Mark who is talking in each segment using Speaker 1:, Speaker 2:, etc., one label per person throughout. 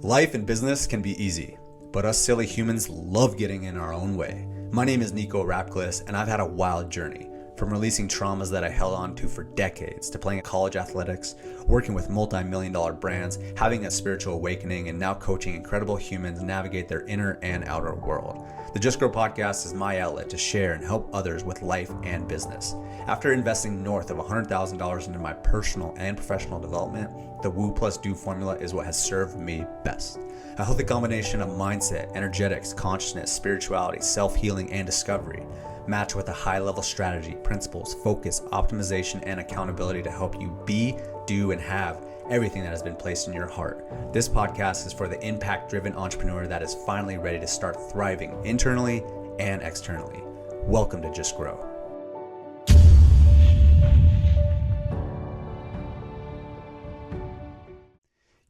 Speaker 1: Life and business can be easy, but us silly humans love getting in our own way. My name is Nico Rapclis, and I've had a wild journey. From releasing traumas that I held on to for decades, to playing college athletics, working with multi-million-dollar brands, having a spiritual awakening, and now coaching incredible humans navigate their inner and outer world. The Just Grow podcast is my outlet to share and help others with life and business. After investing north of $100,000 into my personal and professional development, the Woo plus Do formula is what has served me best. A healthy combination of mindset, energetics, consciousness, spirituality, self-healing, and discovery, matched with a high-level strategy, principles, focus, optimization, and accountability to help you be, do, and have everything that has been placed in your heart. This podcast is for the impact-driven entrepreneur that is finally ready to start thriving internally and externally. Welcome to Just Grow.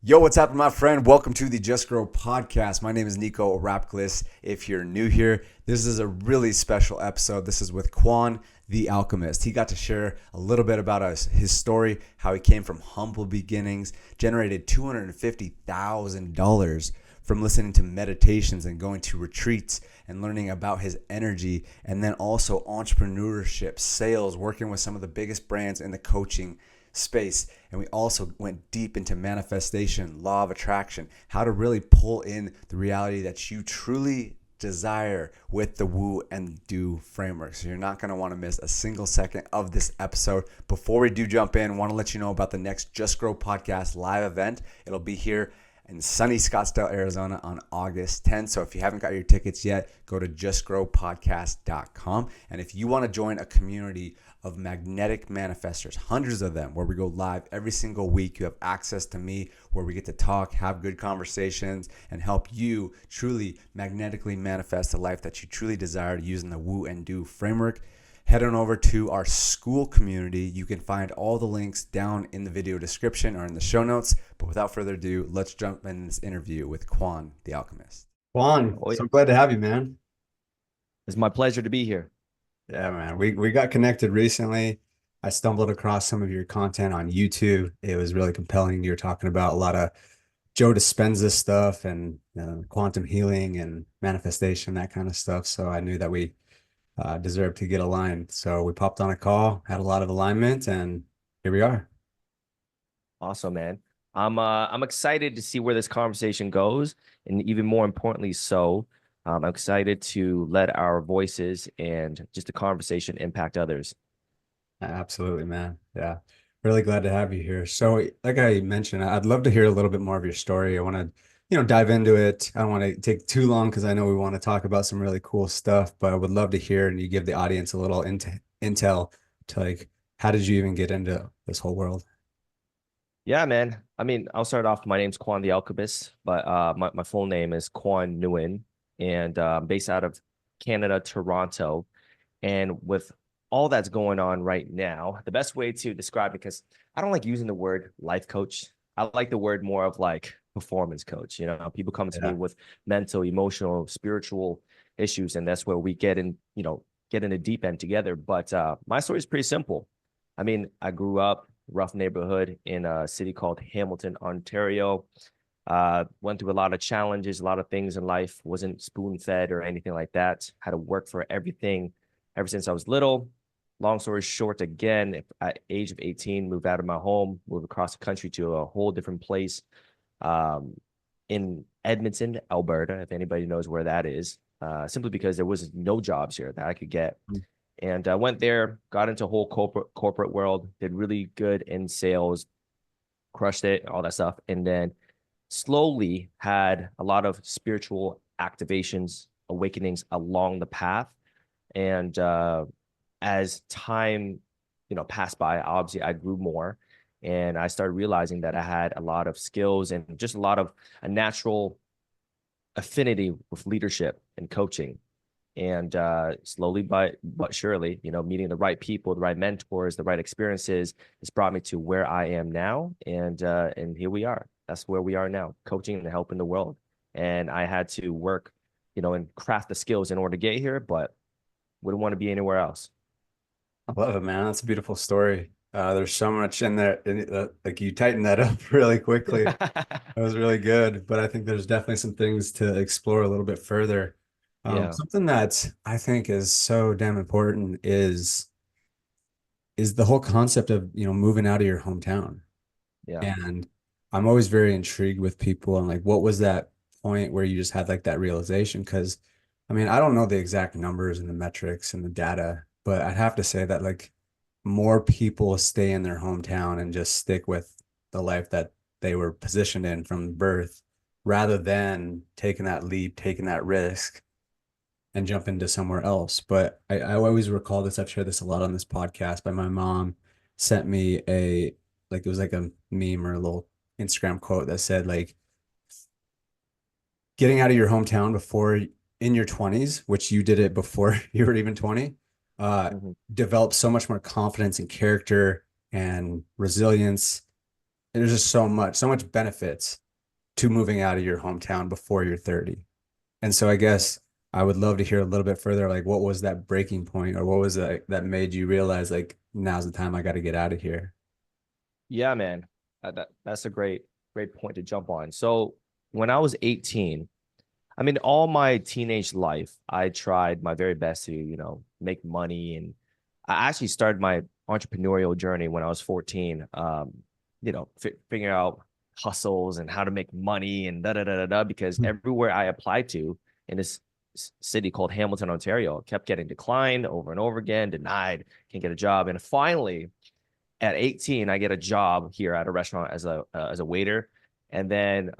Speaker 1: Yo, what's happening, my friend? Welcome to the Just Grow podcast. My name is Nico Rapclis. If you're new here, this is a really special episode. This is with Quan, the alchemist. He got to share a little bit about his story, how he came from humble beginnings, generated $250,000 from listening to meditations and going to retreats and learning about his energy, and then also entrepreneurship, sales, working with some of the biggest brands in the coaching space. And we also went deep into manifestation, law of attraction, how to really pull in the reality that you truly desire with the Woo and Do framework. So you're not going to want to miss a single second of this episode. Before we do jump in, I want to let you know about the next Just Grow podcast live event. It'll be here in sunny Scottsdale, Arizona on August 10th. So if you haven't got your tickets yet, go to justgrowpodcast.com. And if you want to join a community of magnetic manifestors, hundreds of them, where we go live every single week, you have access to me where we get to talk, have good conversations, and help you truly magnetically manifest the life that you truly desire using the Woo and Do framework. Head on over to our school community. You can find all the links down in the video description or in the show notes. But without further ado, let's jump in this interview with Quan, the alchemist. Quan,
Speaker 2: Oh, yeah.
Speaker 1: so glad to have you, man.
Speaker 2: It's my pleasure to be here.
Speaker 1: Yeah, man. We got connected recently. I stumbled across some of your content on YouTube. It was really compelling. You're talking about a lot of Joe Dispenza stuff and quantum healing and manifestation, that kind of stuff. So I knew that we deserved to get aligned. So we popped on a call, had a lot of alignment, and here we are.
Speaker 2: Awesome, man. I'm excited to see where this conversation goes, and even more importantly, I'm excited to let our voices and just the conversation impact others.
Speaker 1: Absolutely, man. Yeah. Really glad to have you here. So, like I mentioned, I'd love to hear a little bit more of your story. I want to, dive into it. I don't want to take too long because I know we want to talk about some really cool stuff, but I would love to hear and you give the audience a little intel to like, how did you even get into this whole world?
Speaker 2: Yeah, man. I mean, I'll start off. My name's Quan the Alchemist, but my full name is Quan Nguyen, and I'm based out of Canada, Toronto. And with all that's going on right now, the best way to describe it, because I don't like using the word life coach. I like the word more of like performance coach. People come to me with mental, emotional, spiritual issues, and that's where we get in the deep end together. But my story is pretty simple. I mean, I grew up rough neighborhood in a city called Hamilton, Ontario. Went through a lot of challenges, a lot of things in life. Wasn't spoon-fed or anything like that. Had to work for everything ever since I was little. Long story short, again, at age of 18, moved out of my home, moved across the country to a whole different place in Edmonton, Alberta, if anybody knows where that is, simply because there was no jobs here that I could get. And I went there, got into a whole corporate world, did really good in sales, crushed it, all that stuff. And then slowly had a lot of spiritual activations, awakenings along the path. And as time, passed by, obviously I grew more, and I started realizing that I had a lot of skills and just a natural affinity with leadership and coaching. And slowly but surely, meeting the right people, the right mentors, the right experiences has brought me to where I am now. And here we are. That's where we are now, coaching and helping the world. And I had to work, and craft the skills in order to get here, but wouldn't want to be anywhere else.
Speaker 1: I love it, man. That's a beautiful story. There's so much in there. Like you tightened that up really quickly. That was really good. But I think there's definitely some things to explore a little bit further.
Speaker 2: Yeah,
Speaker 1: Something that I think is so damn important is the whole concept of, moving out of your hometown.
Speaker 2: yeah.
Speaker 1: And I'm always very intrigued with people and like what was that point where you just had like that realization? Because I mean, I don't know the exact numbers and the metrics and the data, but I'd have to say that like more people stay in their hometown and just stick with the life that they were positioned in from birth rather than taking that leap, taking that risk and jump into somewhere else. But I always recall this. I've shared this a lot on this podcast, but my mom sent me like it was like a meme or a little Instagram quote that said like getting out of your hometown before in your 20s, which you did it before you were even 20, uh,
Speaker 2: Mhm.
Speaker 1: develop so much more confidence and character and resilience. And there's just so much benefits to moving out of your hometown before you're 30. And so I guess I would love to hear a little bit further, like what was that breaking point or what was that made you realize like now's the time I got to get out of here?
Speaker 2: Yeah, man. That's a great point to jump on. So when I was 18, I mean, all my teenage life, I tried my very best to, make money. And I actually started my entrepreneurial journey when I was 14, figuring out hustles and how to make money and da da da da da, because
Speaker 1: Hmm.
Speaker 2: everywhere I applied to in this city called Hamilton, Ontario, kept getting declined over and over again, denied, can't get a job. And finally, at 18, I get a job here at a restaurant as a waiter, and then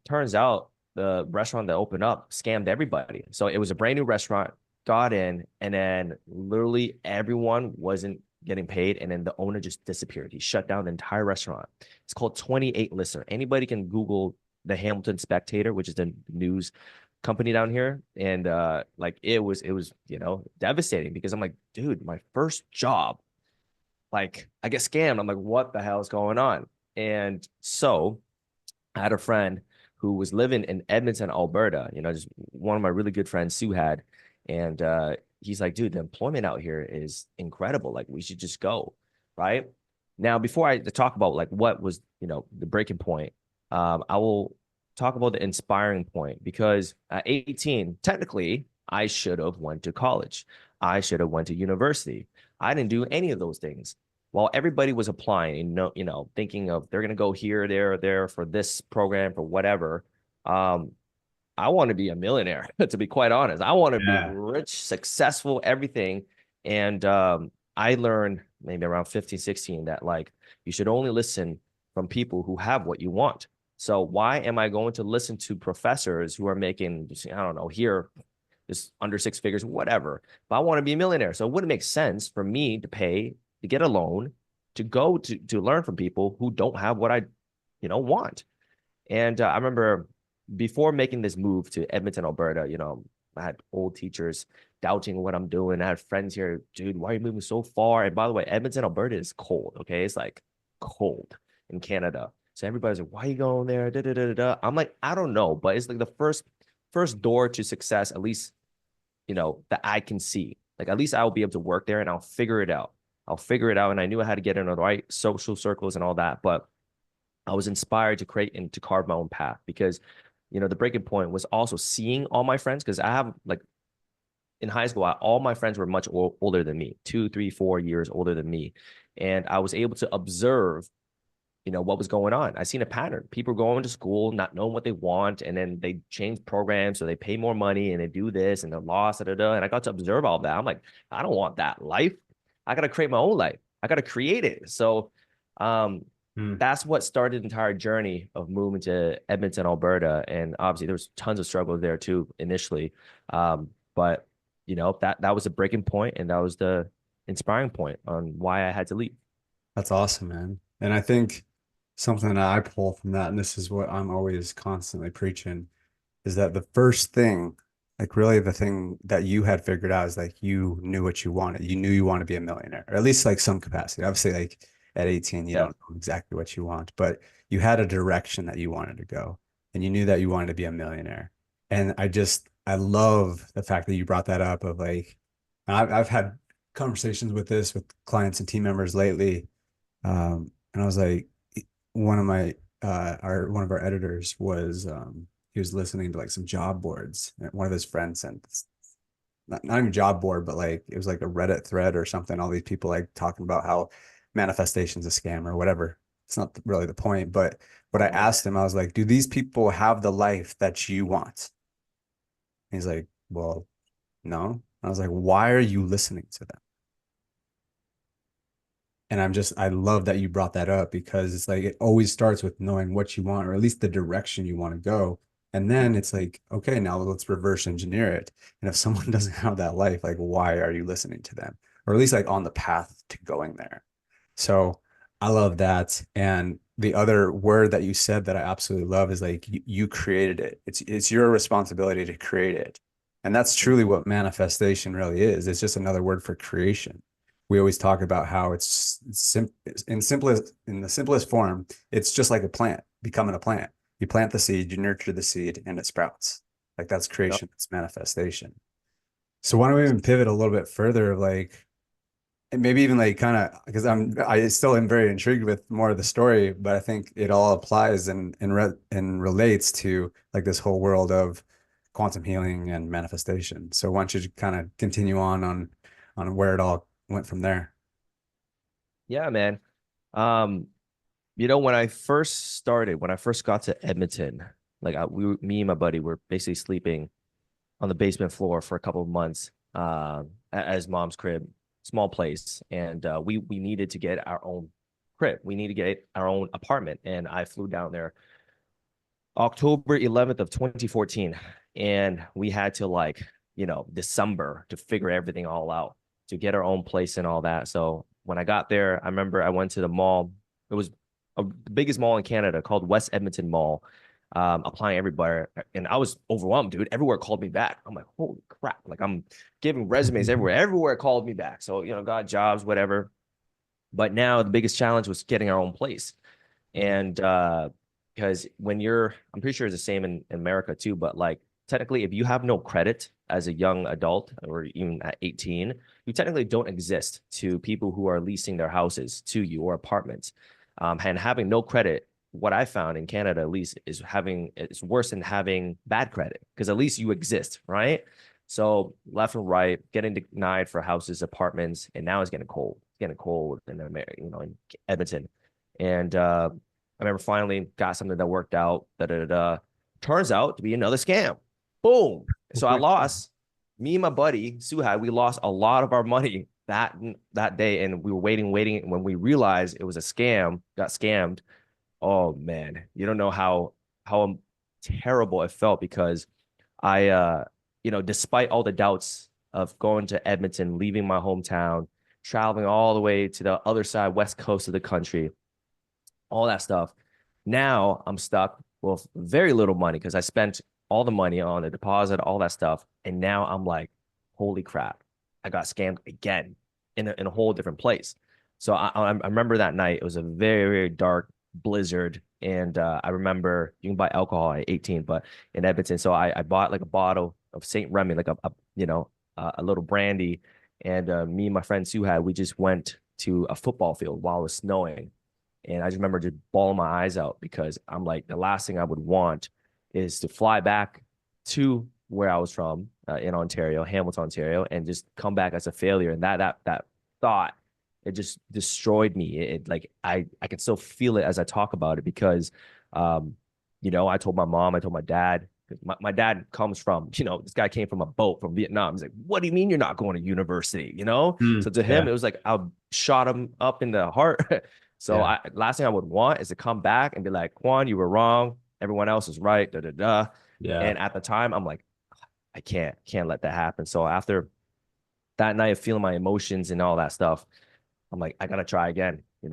Speaker 2: turns out the restaurant that opened up scammed everybody. So it was a brand new restaurant, got in, and then literally everyone wasn't getting paid, and then the owner just disappeared. He shut down the entire restaurant. It's called 28 Listener. Anybody can Google the Hamilton Spectator, which is the news company down here, and like it was devastating because I'm like, dude, my first job, like I get scammed. I'm like, what the hell is going on? And so I had a friend who was living in Edmonton, Alberta, just one of my really good friends, Sue had. And he's like, dude, the employment out here is incredible. Like, we should just go. Right. Now, before I talk about like what was, the breaking point, I will talk about the inspiring point because at 18, technically, I should have went to college. I should have went to university. I didn't do any of those things while everybody was applying and thinking of they're going to go here, there, or there for this program for whatever. um I want to be a millionaire. To be quite honest, I want to be
Speaker 1: Yeah.
Speaker 2: rich, successful, everything. And I learned maybe around 15, 16 that like you should only listen from people who have what you want. So why am I going to listen to professors who are making, I don't know, here just under six figures, whatever? But I want to be a millionaire. So it wouldn't make sense for me to pay to get a loan to go to learn from people who don't have what I, want. And I remember before making this move to Edmonton, Alberta, I had old teachers doubting what I'm doing. I had friends here, dude, why are you moving so far? And by the way, Edmonton, Alberta is cold. Okay. It's like cold in Canada. So everybody's like, why are you going there? Da, da, da, da, da. I'm like, I don't know, but it's like the first door to success, at least, that I can see. Like at least I'll be able to work there and I'll figure it out. I'll figure it out. And I knew I had to get into the right social circles and all that. But I was inspired to create and to carve my own path because, the breaking point was also seeing all my friends because I have like in high school, all my friends were much older than me, 2, 3, 4 years older than me. And I was able to observe, what was going on. I seen a pattern. People going to school, not knowing what they want, and then they change programs, so they pay more money and they do this and they're lost, da, da, da. And I got to observe all that. I'm like, I don't want that life. I got to create my own life. I got to create it. So, um,
Speaker 1: Hmm.
Speaker 2: that's what started the entire journey of moving to Edmonton, Alberta. And obviously, there was tons of struggles there too initially. But that was a breaking point, and that was the inspiring point on why I had to leave.
Speaker 1: That's awesome, man. And I think something that I pull from that, and this is what I'm always constantly preaching, is that the first thing, like really the thing that you had figured out is like you knew what you wanted. You knew you want to be a millionaire, or at least like some capacity. Obviously, like at 18, you
Speaker 2: Yeah.
Speaker 1: don't know exactly what you want, but you had a direction that you wanted to go, and you knew that you wanted to be a millionaire. And I love the fact that you brought that up of like, and I've had conversations with this with clients and team members lately And I was like, one of my one of our editors was he was listening to like some job boards. And one of his friends sent this, not even job board, but like it was like a Reddit thread or something. All these people like talking about how manifestation's a scam or whatever. It's not really the point. But what I asked him, I was like, do these people have the life that you want? And he's like, well, no. I was like, why are you listening to them? And I love that you brought that up because it's like it always starts with knowing what you want, or at least the direction you want to go. And then it's like, okay, now let's reverse engineer it. And if someone doesn't have that life, like, why are you listening to them? Or at least like on the path to going there. So I love that. And the other word that you said that I absolutely love is like you created it. It's your responsibility to create it. And that's truly what manifestation really is. It's just another word for creation. We always talk about how in the simplest form, it's just like a plant, becoming a plant. You plant the seed, you nurture the seed, and it sprouts. Like that's
Speaker 2: Yep.
Speaker 1: creation, it's manifestation. So why don't we even pivot a little bit further of like, and maybe even like kind of because I still am very intrigued with more of the story, but I think it all applies and relates to like this whole world of quantum healing and manifestation. So why don't you kind of continue on where it all went from there?
Speaker 2: Yeah, man. Um, when I first got to Edmonton, me and my buddy were basically sleeping on the basement floor for a couple of months, at his mom's crib, small place, and we needed to get our own crib. We needed to get our own apartment, and I flew down there October 11th of 2014, and we had to December to figure everything all out to get our own place and all that. So when I got there, I remember I went to the mall. It was the biggest mall in Canada called West Edmonton Mall. Applying everywhere, and I was overwhelmed, dude. Everywhere called me back. I'm like, holy crap! Like I'm giving resumes everywhere. Everywhere called me back. So got jobs, whatever. But now the biggest challenge was getting our own place. And because I'm pretty sure it's the same in America too, but like technically, if you have no credit as a young adult or even at 18, you technically don't exist to people who are leasing their houses to you or apartments. And having no credit, what I found in Canada at least it's worse than having bad credit because at least you exist, right? So left and right, getting denied for houses, apartments, and now it's getting cold. It's getting cold in America, in Edmonton. And I remember finally got something that worked out. Da, da, da, da. Turns out to be another scam. Boom. So I lost. Me and my buddy Suhai, we lost a lot of our money that day, and we were waiting. And when we realized it was a scam, got scammed. Oh man, you don't know how terrible it felt because I despite all the doubts of going to Edmonton, leaving my hometown, traveling all the way to the other side, west coast of the country, all that stuff. Now I'm stuck with very little money because I spent all the money on the deposit, all that stuff. And now I'm like, holy crap, I got scammed again in a whole different place. So I remember that night. It was a very, very dark blizzard. And I remember you can buy alcohol at 18, but in Edmonton. So I bought like a bottle of St. Remy, like a little brandy. And me and my friend Sue we just went to a football field while it was snowing. And I just remember just bawling my eyes out because I'm like, the last thing I would want is to fly back to where I was from in Ontario, Hamilton, Ontario, and just come back as a failure. And that thought, it just destroyed me. It like I can still feel it as I talk about it because, I told my mom, I told my dad. My dad comes from, this guy came from a boat from Vietnam. He's like, what do you mean you're not going to university? So to him,
Speaker 1: Yeah,
Speaker 2: it was like I shot him up in the heart. So
Speaker 1: yeah,
Speaker 2: last thing I would want is to come back and be like, Quan, you were wrong. Everyone else is right. Da da da.
Speaker 1: yeah,
Speaker 2: And at the time, I'm like, I can't let that happen. So after that night of feeling my emotions and all that stuff, I'm like, I gotta try again. You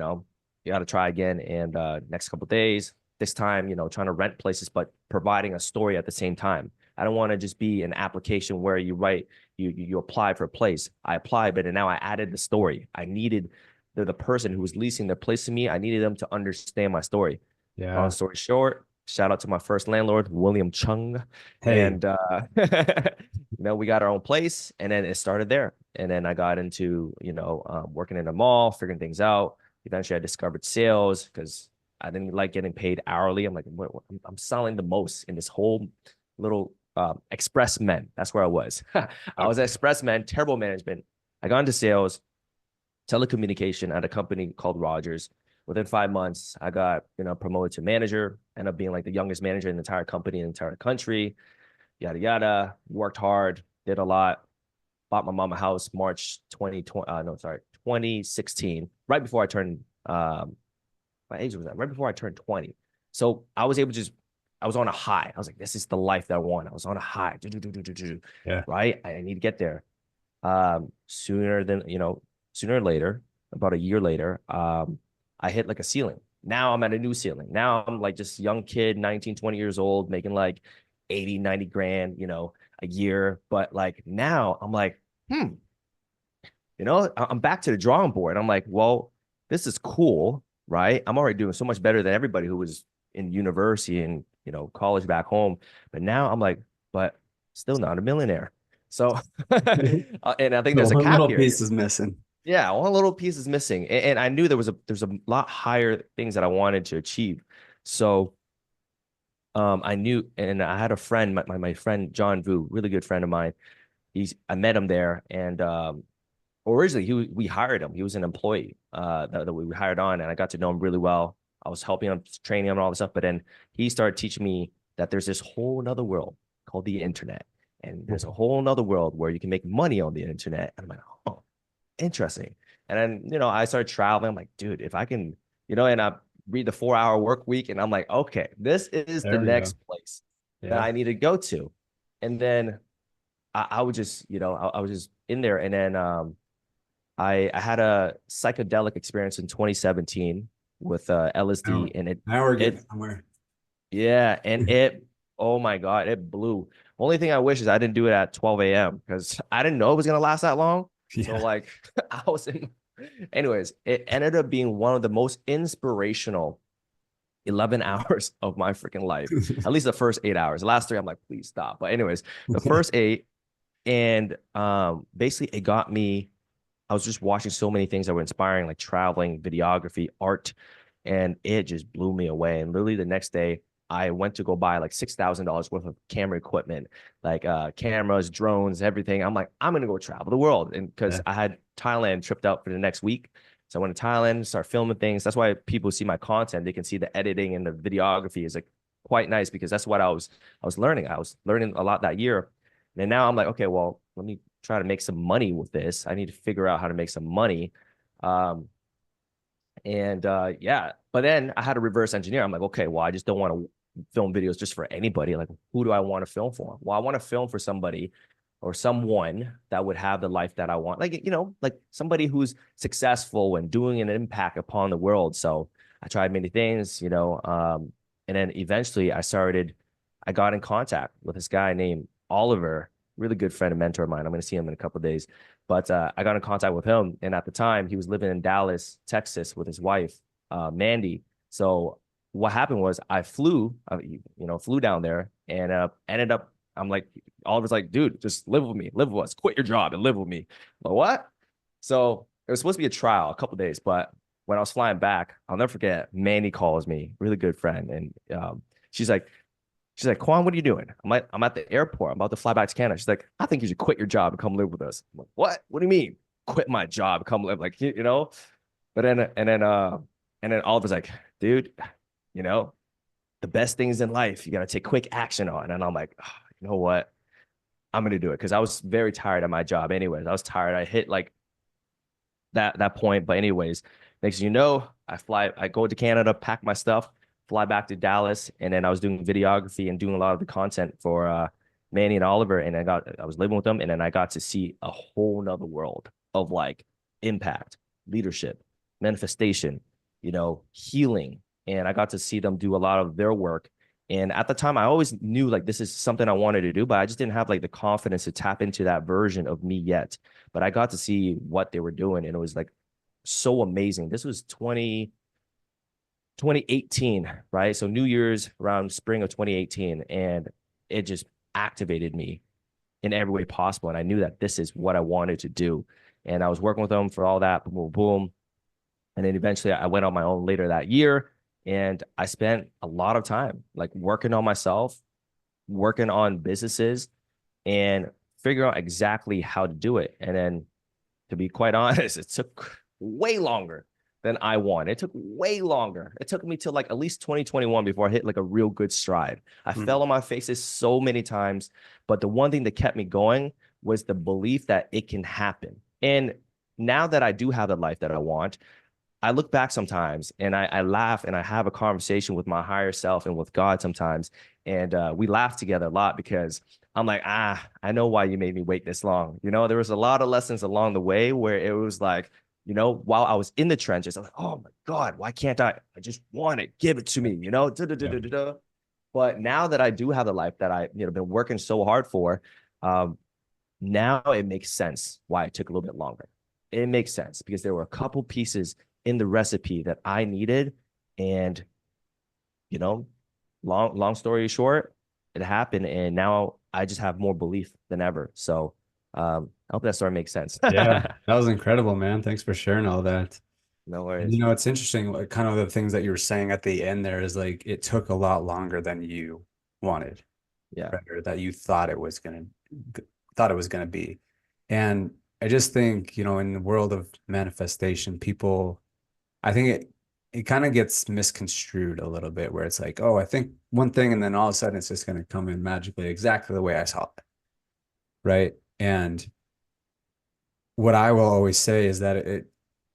Speaker 2: gotta try again. And next couple of days, this time, trying to rent places, but providing a story at the same time. I don't want to just be an application where you apply for a place. I applied, but now I added the story. I needed the person who was leasing their place to me. I needed them to understand my story. Long
Speaker 1: yeah.
Speaker 2: story short, shout out to my first landlord, William Chung.
Speaker 1: Hey,
Speaker 2: And we got our own place, and then it started there. And then I got into working in a mall, figuring things out. Eventually, I discovered sales because I didn't like getting paid hourly. I'm like, I'm selling the most in this whole little express men. That's where I was. I was
Speaker 1: Okay.
Speaker 2: at express men, terrible management. I got into sales, telecommunication at a company called Rogers. Within 5 months, I got promoted to manager. Ended up being like the youngest manager in the entire company, in the entire country. Yada yada. Worked hard, did a lot. Bought my mom a house March 2020. No, sorry, 2016. Right before I turned my age was that? Right before I turned 20. So I was able to just, I was on a high. I was like, this is the life that I want. I was on a high.
Speaker 1: Yeah.
Speaker 2: Right? I need to get there. Sooner than, sooner or later, about a year later, I hit like a ceiling. Now I'm at a new ceiling. Now I'm like just young kid, 19, 20 years old, making like 80, 90 grand, a year. But like now I'm like, I'm back to the drawing board. I'm like, well, this is cool, right? I'm already doing so much better than everybody who was in university and college back home. But now I'm like, but still not a millionaire. So, and I think
Speaker 1: The
Speaker 2: there's a
Speaker 1: one
Speaker 2: cap
Speaker 1: little
Speaker 2: here.
Speaker 1: piece is missing.
Speaker 2: Yeah, one little piece is missing, and I knew there's a lot higher things that I wanted to achieve. So, I knew, and I had a friend, my friend John Vu, really good friend of mine. I met him there, and originally we hired him. He was an employee that we hired on, and I got to know him really well. I was helping him, training him, and all this stuff. But then he started teaching me that there's this whole other world called the internet, and there's a whole other world where you can make money on the internet. And I'm like, oh, interesting. And then I started traveling. I'm like, dude, if I can, and I read the 4 hour work week, and I'm like, okay, this is the
Speaker 1: There we go.
Speaker 2: next place that
Speaker 1: Yeah.
Speaker 2: I need to go to. And then I would just, I was just in there, and then I had a psychedelic experience in 2017 with
Speaker 1: Now,
Speaker 2: LSD, and
Speaker 1: now we're getting
Speaker 2: it
Speaker 1: somewhere.
Speaker 2: yeah, and it oh my God, it blew. Only thing I wish is I didn't do it at 12 a.m. because I didn't know it was gonna last that long. So
Speaker 1: Yeah.
Speaker 2: like I was in anyways, it ended up being one of the most inspirational 11 hours of my freaking life. At least the first 8 hours. The last three, I'm like, please stop. But anyways, the first eight, and basically it got me. I was just watching so many things that were inspiring, like traveling, videography, art, and it just blew me away. And literally the next day, I went to go buy like $6,000 worth of camera equipment, like cameras, drones, everything. I'm like, I'm gonna go travel the world, and because
Speaker 1: Yeah.
Speaker 2: I had Thailand tripped out for the next week, so I went to Thailand, start filming things. That's why people see my content; they can see the editing and the videography is like quite nice because that's what I was learning. I was learning a lot that year, and now I'm like, okay, well, let me try to make some money with this. I need to figure out how to make some money. Um, and yeah, but then I had to reverse engineer. I'm like, okay, well, I just don't want to film videos just for anybody. Like, who do I want to film for? Well, I want to film for somebody or someone that would have the life that I want. Like, like somebody who's successful and doing an impact upon the world. So I tried many things, and then eventually I got in contact with this guy named Oliver, really good friend and mentor of mine. I'm going to see him in a couple of days. But I got in contact with him, and at the time, he was living in Dallas, Texas, with his wife, Mandy. So what happened was I flew down there, and ended up. I'm like, Oliver's like, dude, just live with me, live with us, quit your job and live with me. I'm like, what? So it was supposed to be a trial, a couple of days, but when I was flying back, I'll never forget. Mandy calls me, really good friend, and she's like, She's like, Quan, what are you doing? I'm at the airport. I'm about to fly back to Canada. She's like, I think you should quit your job and come live with us. I'm like, what? What do you mean? Quit my job, come live? Like, But then Oliver's like, dude, you know, the best things in life you gotta take quick action on. And I'm like, oh, you know what? I'm gonna do it because I was very tired of my job. Anyways, I was tired. I hit like that point. But anyways, next thing you know, I go to Canada, pack my stuff, fly back to Dallas, and then I was doing videography and doing a lot of the content for Manny and Oliver, and I was living with them, and then I got to see a whole nother world of like impact, leadership, manifestation, healing, and I got to see them do a lot of their work. And at the time, I always knew like this is something I wanted to do, but I just didn't have like the confidence to tap into that version of me yet. But I got to see what they were doing, and it was like so amazing. This was 2018, right? So New Year's around spring of 2018, and it just activated me in every way possible. And I knew that this is what I wanted to do. And I was working with them for all that, boom, boom, boom. And then eventually I went on my own later that year. And I spent a lot of time like working on myself, working on businesses, and figuring out exactly how to do it. And then, to be quite honest, it took way longer than I wanted. It took way longer. It took me till like at least 2021 before I hit like a real good stride. I
Speaker 1: Mm.
Speaker 2: fell on my faces so many times, but the one thing that kept me going was the belief that it can happen. And now that I do have the life that I want, I look back sometimes and I laugh and I have a conversation with my higher self and with God sometimes. And we laugh together a lot because I'm like, I know why you made me wait this long. You know, there was a lot of lessons along the way where it was like, you know, while I was in the trenches, I was like, oh my God, why can't I? I just want it. Give it to me, you know?
Speaker 1: Yeah.
Speaker 2: But now that I do have the life that I, been working so hard for, um, now it makes sense why it took a little bit longer. It makes sense because there were a couple pieces in the recipe that I needed. And, you know, long story short, it happened. And now I just have more belief than ever. So I hope that story makes sense.
Speaker 1: Yeah, that was incredible, man. Thanks for sharing all that.
Speaker 2: No
Speaker 1: And,
Speaker 2: worries.
Speaker 1: it's interesting, like kind of the things that you were saying at the end there is like it took a lot longer than you wanted,
Speaker 2: Yeah.
Speaker 1: right? Or that you thought it was gonna be. And I just think, in the world of manifestation, people, I think it kind of gets misconstrued a little bit where it's like, oh, I think one thing, and then all of a sudden it's just gonna come in magically exactly the way I saw it, right? And what I will always say is that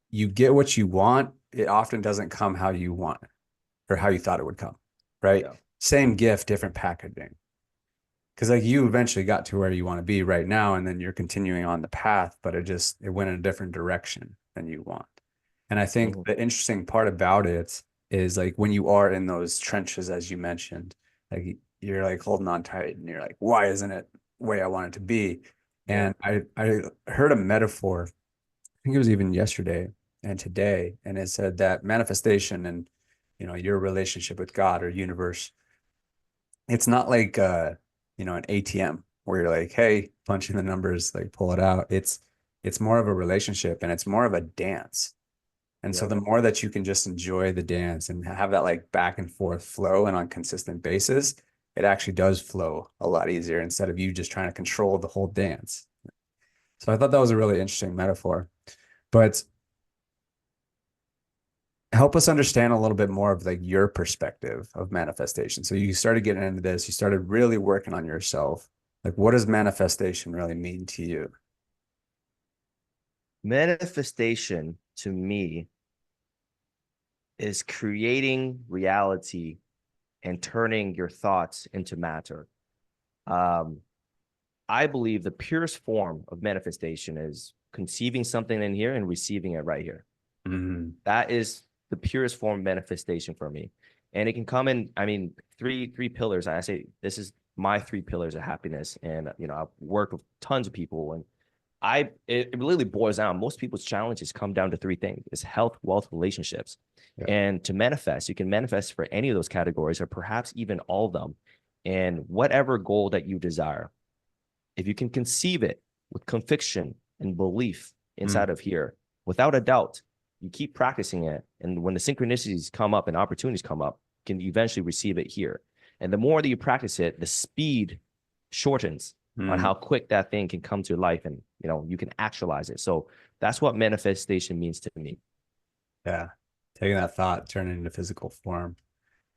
Speaker 1: you get what you want. It often doesn't come how you want or how you thought it would come, right?
Speaker 2: Yeah.
Speaker 1: Same gift, different packaging. Because like you eventually got to where you want to be right now, and then you're continuing on the path, but it went in a different direction than you want. And I think
Speaker 2: Mhm.
Speaker 1: the interesting part about it is like when you are in those trenches, as you mentioned, like you're like holding on tight and you're like, why isn't it the way I want it to be?
Speaker 2: Yeah.
Speaker 1: And I heard a metaphor, I think it was even yesterday and today, and it said that manifestation and your relationship with God or universe, it's not like an ATM where you're like, hey, punch in the numbers, like pull it out. It's more of a relationship and it's more of a dance. And so
Speaker 2: Yeah.
Speaker 1: the more that you can just enjoy the dance and have that like back and forth flow and on consistent basis, it actually does flow a lot easier instead of you just trying to control the whole dance. So I thought that was a really interesting metaphor. But help us understand a little bit more of like your perspective of manifestation. So you started getting into this, you started really working on yourself. Like, what does manifestation really mean to you?
Speaker 2: Manifestation to me is creating reality and turning your thoughts into matter. Um, I believe the purest form of manifestation is conceiving something in here and receiving it right here.
Speaker 1: Mm-hmm.
Speaker 2: That is the purest form of manifestation for me. And it can come in, I mean, three pillars. I say this is my three pillars of happiness. And I've worked with tons of people, and it really boils down. Most people's challenges come down to three things: it's health, wealth, relationships.
Speaker 1: Yeah.
Speaker 2: And to manifest, you can manifest for any of those categories or perhaps even all of them. And whatever goal that you desire, if you can conceive it with conviction and belief
Speaker 1: Mm.
Speaker 2: inside of here, without a doubt, you keep practicing it. And when the synchronicities come up and opportunities come up, you can eventually receive it here. And the more that you practice it, the speed shortens on
Speaker 1: Mm.
Speaker 2: how quick that thing can come to life, and you can actualize it. So that's what manifestation means to me.
Speaker 1: Yeah. Taking that thought, turning it into physical form.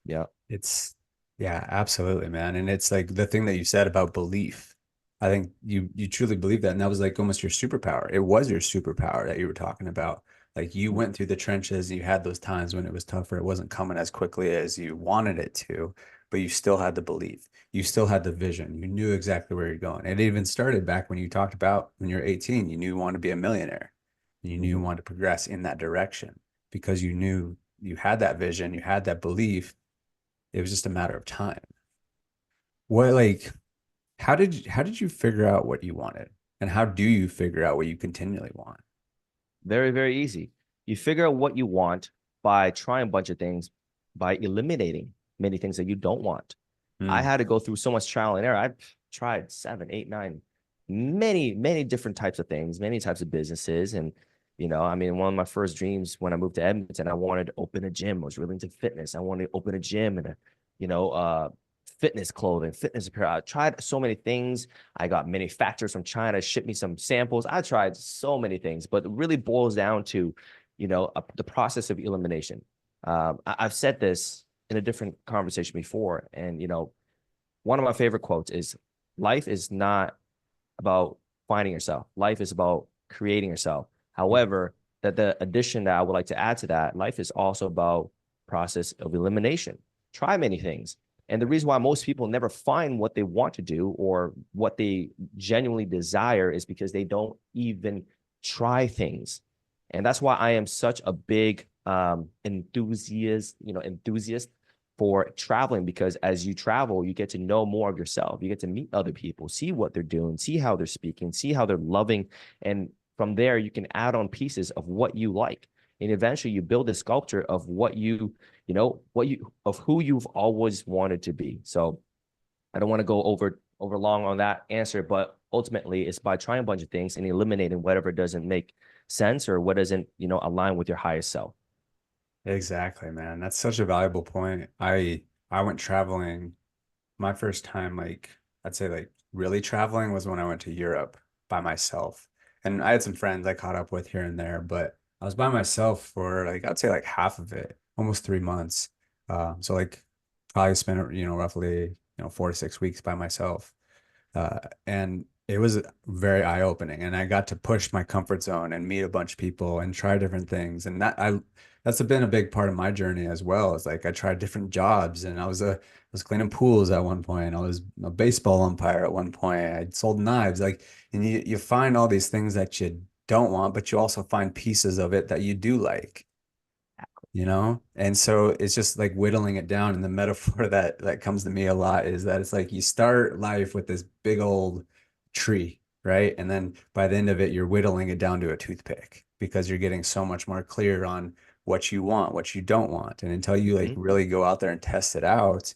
Speaker 2: Yeah.
Speaker 1: It's, yeah, absolutely, man. And it's like the thing that you said about belief. I think you truly believe that. And that was like almost your superpower. It was your superpower that you were talking about. Like you went through the trenches, you had those times when it was tougher. It wasn't coming as quickly as you wanted it to, but you still had the belief. You still had the vision. You knew exactly where you're going. It even started back when you talked about when you're 18, you knew you wanted to be a millionaire. You knew you
Speaker 2: Mhm.
Speaker 1: wanted to progress in that direction because you knew you had that vision, you had that belief. It was just a matter of time. What like how did you figure out what you wanted? And how do you figure out what you continually want?
Speaker 2: Very, very easy. You figure out what you want by trying a bunch of things, by eliminating many things that you don't want. I
Speaker 1: Mm.
Speaker 2: had to go through so much trial and error. I've tried seven, eight, nine, many, many different types of things, many types of businesses. And I mean, one of my first dreams when I moved to Edmonton, I wanted to open a gym. I was really into fitness. I wanted to open a gym and you know, uh, fitness clothing, fitness apparel. I tried so many things. I got manufacturers from China, shipped me some samples. I tried so many things, but it really boils down to, the process of elimination. I've said this in a different conversation before, and one of my favorite quotes is, "Life is not about finding yourself. Life is about creating yourself." However, that the addition that I would like to add to that, life is also about process of elimination. Try many things. And the reason why most people never find what they want to do or what they genuinely desire is because they don't even try things. And that's why I am such a big enthusiast for traveling, because as you travel, you get to know more of yourself. You get to meet other people, see what they're doing, see how they're speaking, see how they're loving. And from there, you can add on pieces of what you like. And eventually you build a sculpture of of who you've always wanted to be. So I don't want to go over long on that answer, but ultimately it's by trying a bunch of things and eliminating whatever doesn't make sense or what doesn't, align with your highest self.
Speaker 1: Exactly, man. That's such a valuable point. I went traveling my first time, like I'd say like really traveling was when I went to Europe by myself. And I had some friends I caught up with here and there, but I was by myself for like I'd say like half of it, almost 3 months. So like probably spent roughly 4 to 6 weeks by myself. And it was very eye-opening, and I got to push my comfort zone and meet a bunch of people and try different things. And that's been a big part of my journey as well. It's like I tried different jobs, and I was cleaning pools at one point. I was a baseball umpire at one point. I sold knives. Like, and you find all these things that you don't want, but you also find pieces of it that you do like. And so it's just like whittling it down. And the metaphor that comes to me a lot is that it's like you start life with this big old tree, right? And then by the end of it, you're whittling it down to a toothpick because you're getting so much more clear on what you want, what you don't want. And until you like
Speaker 2: Mhm.
Speaker 1: really go out there and test it out,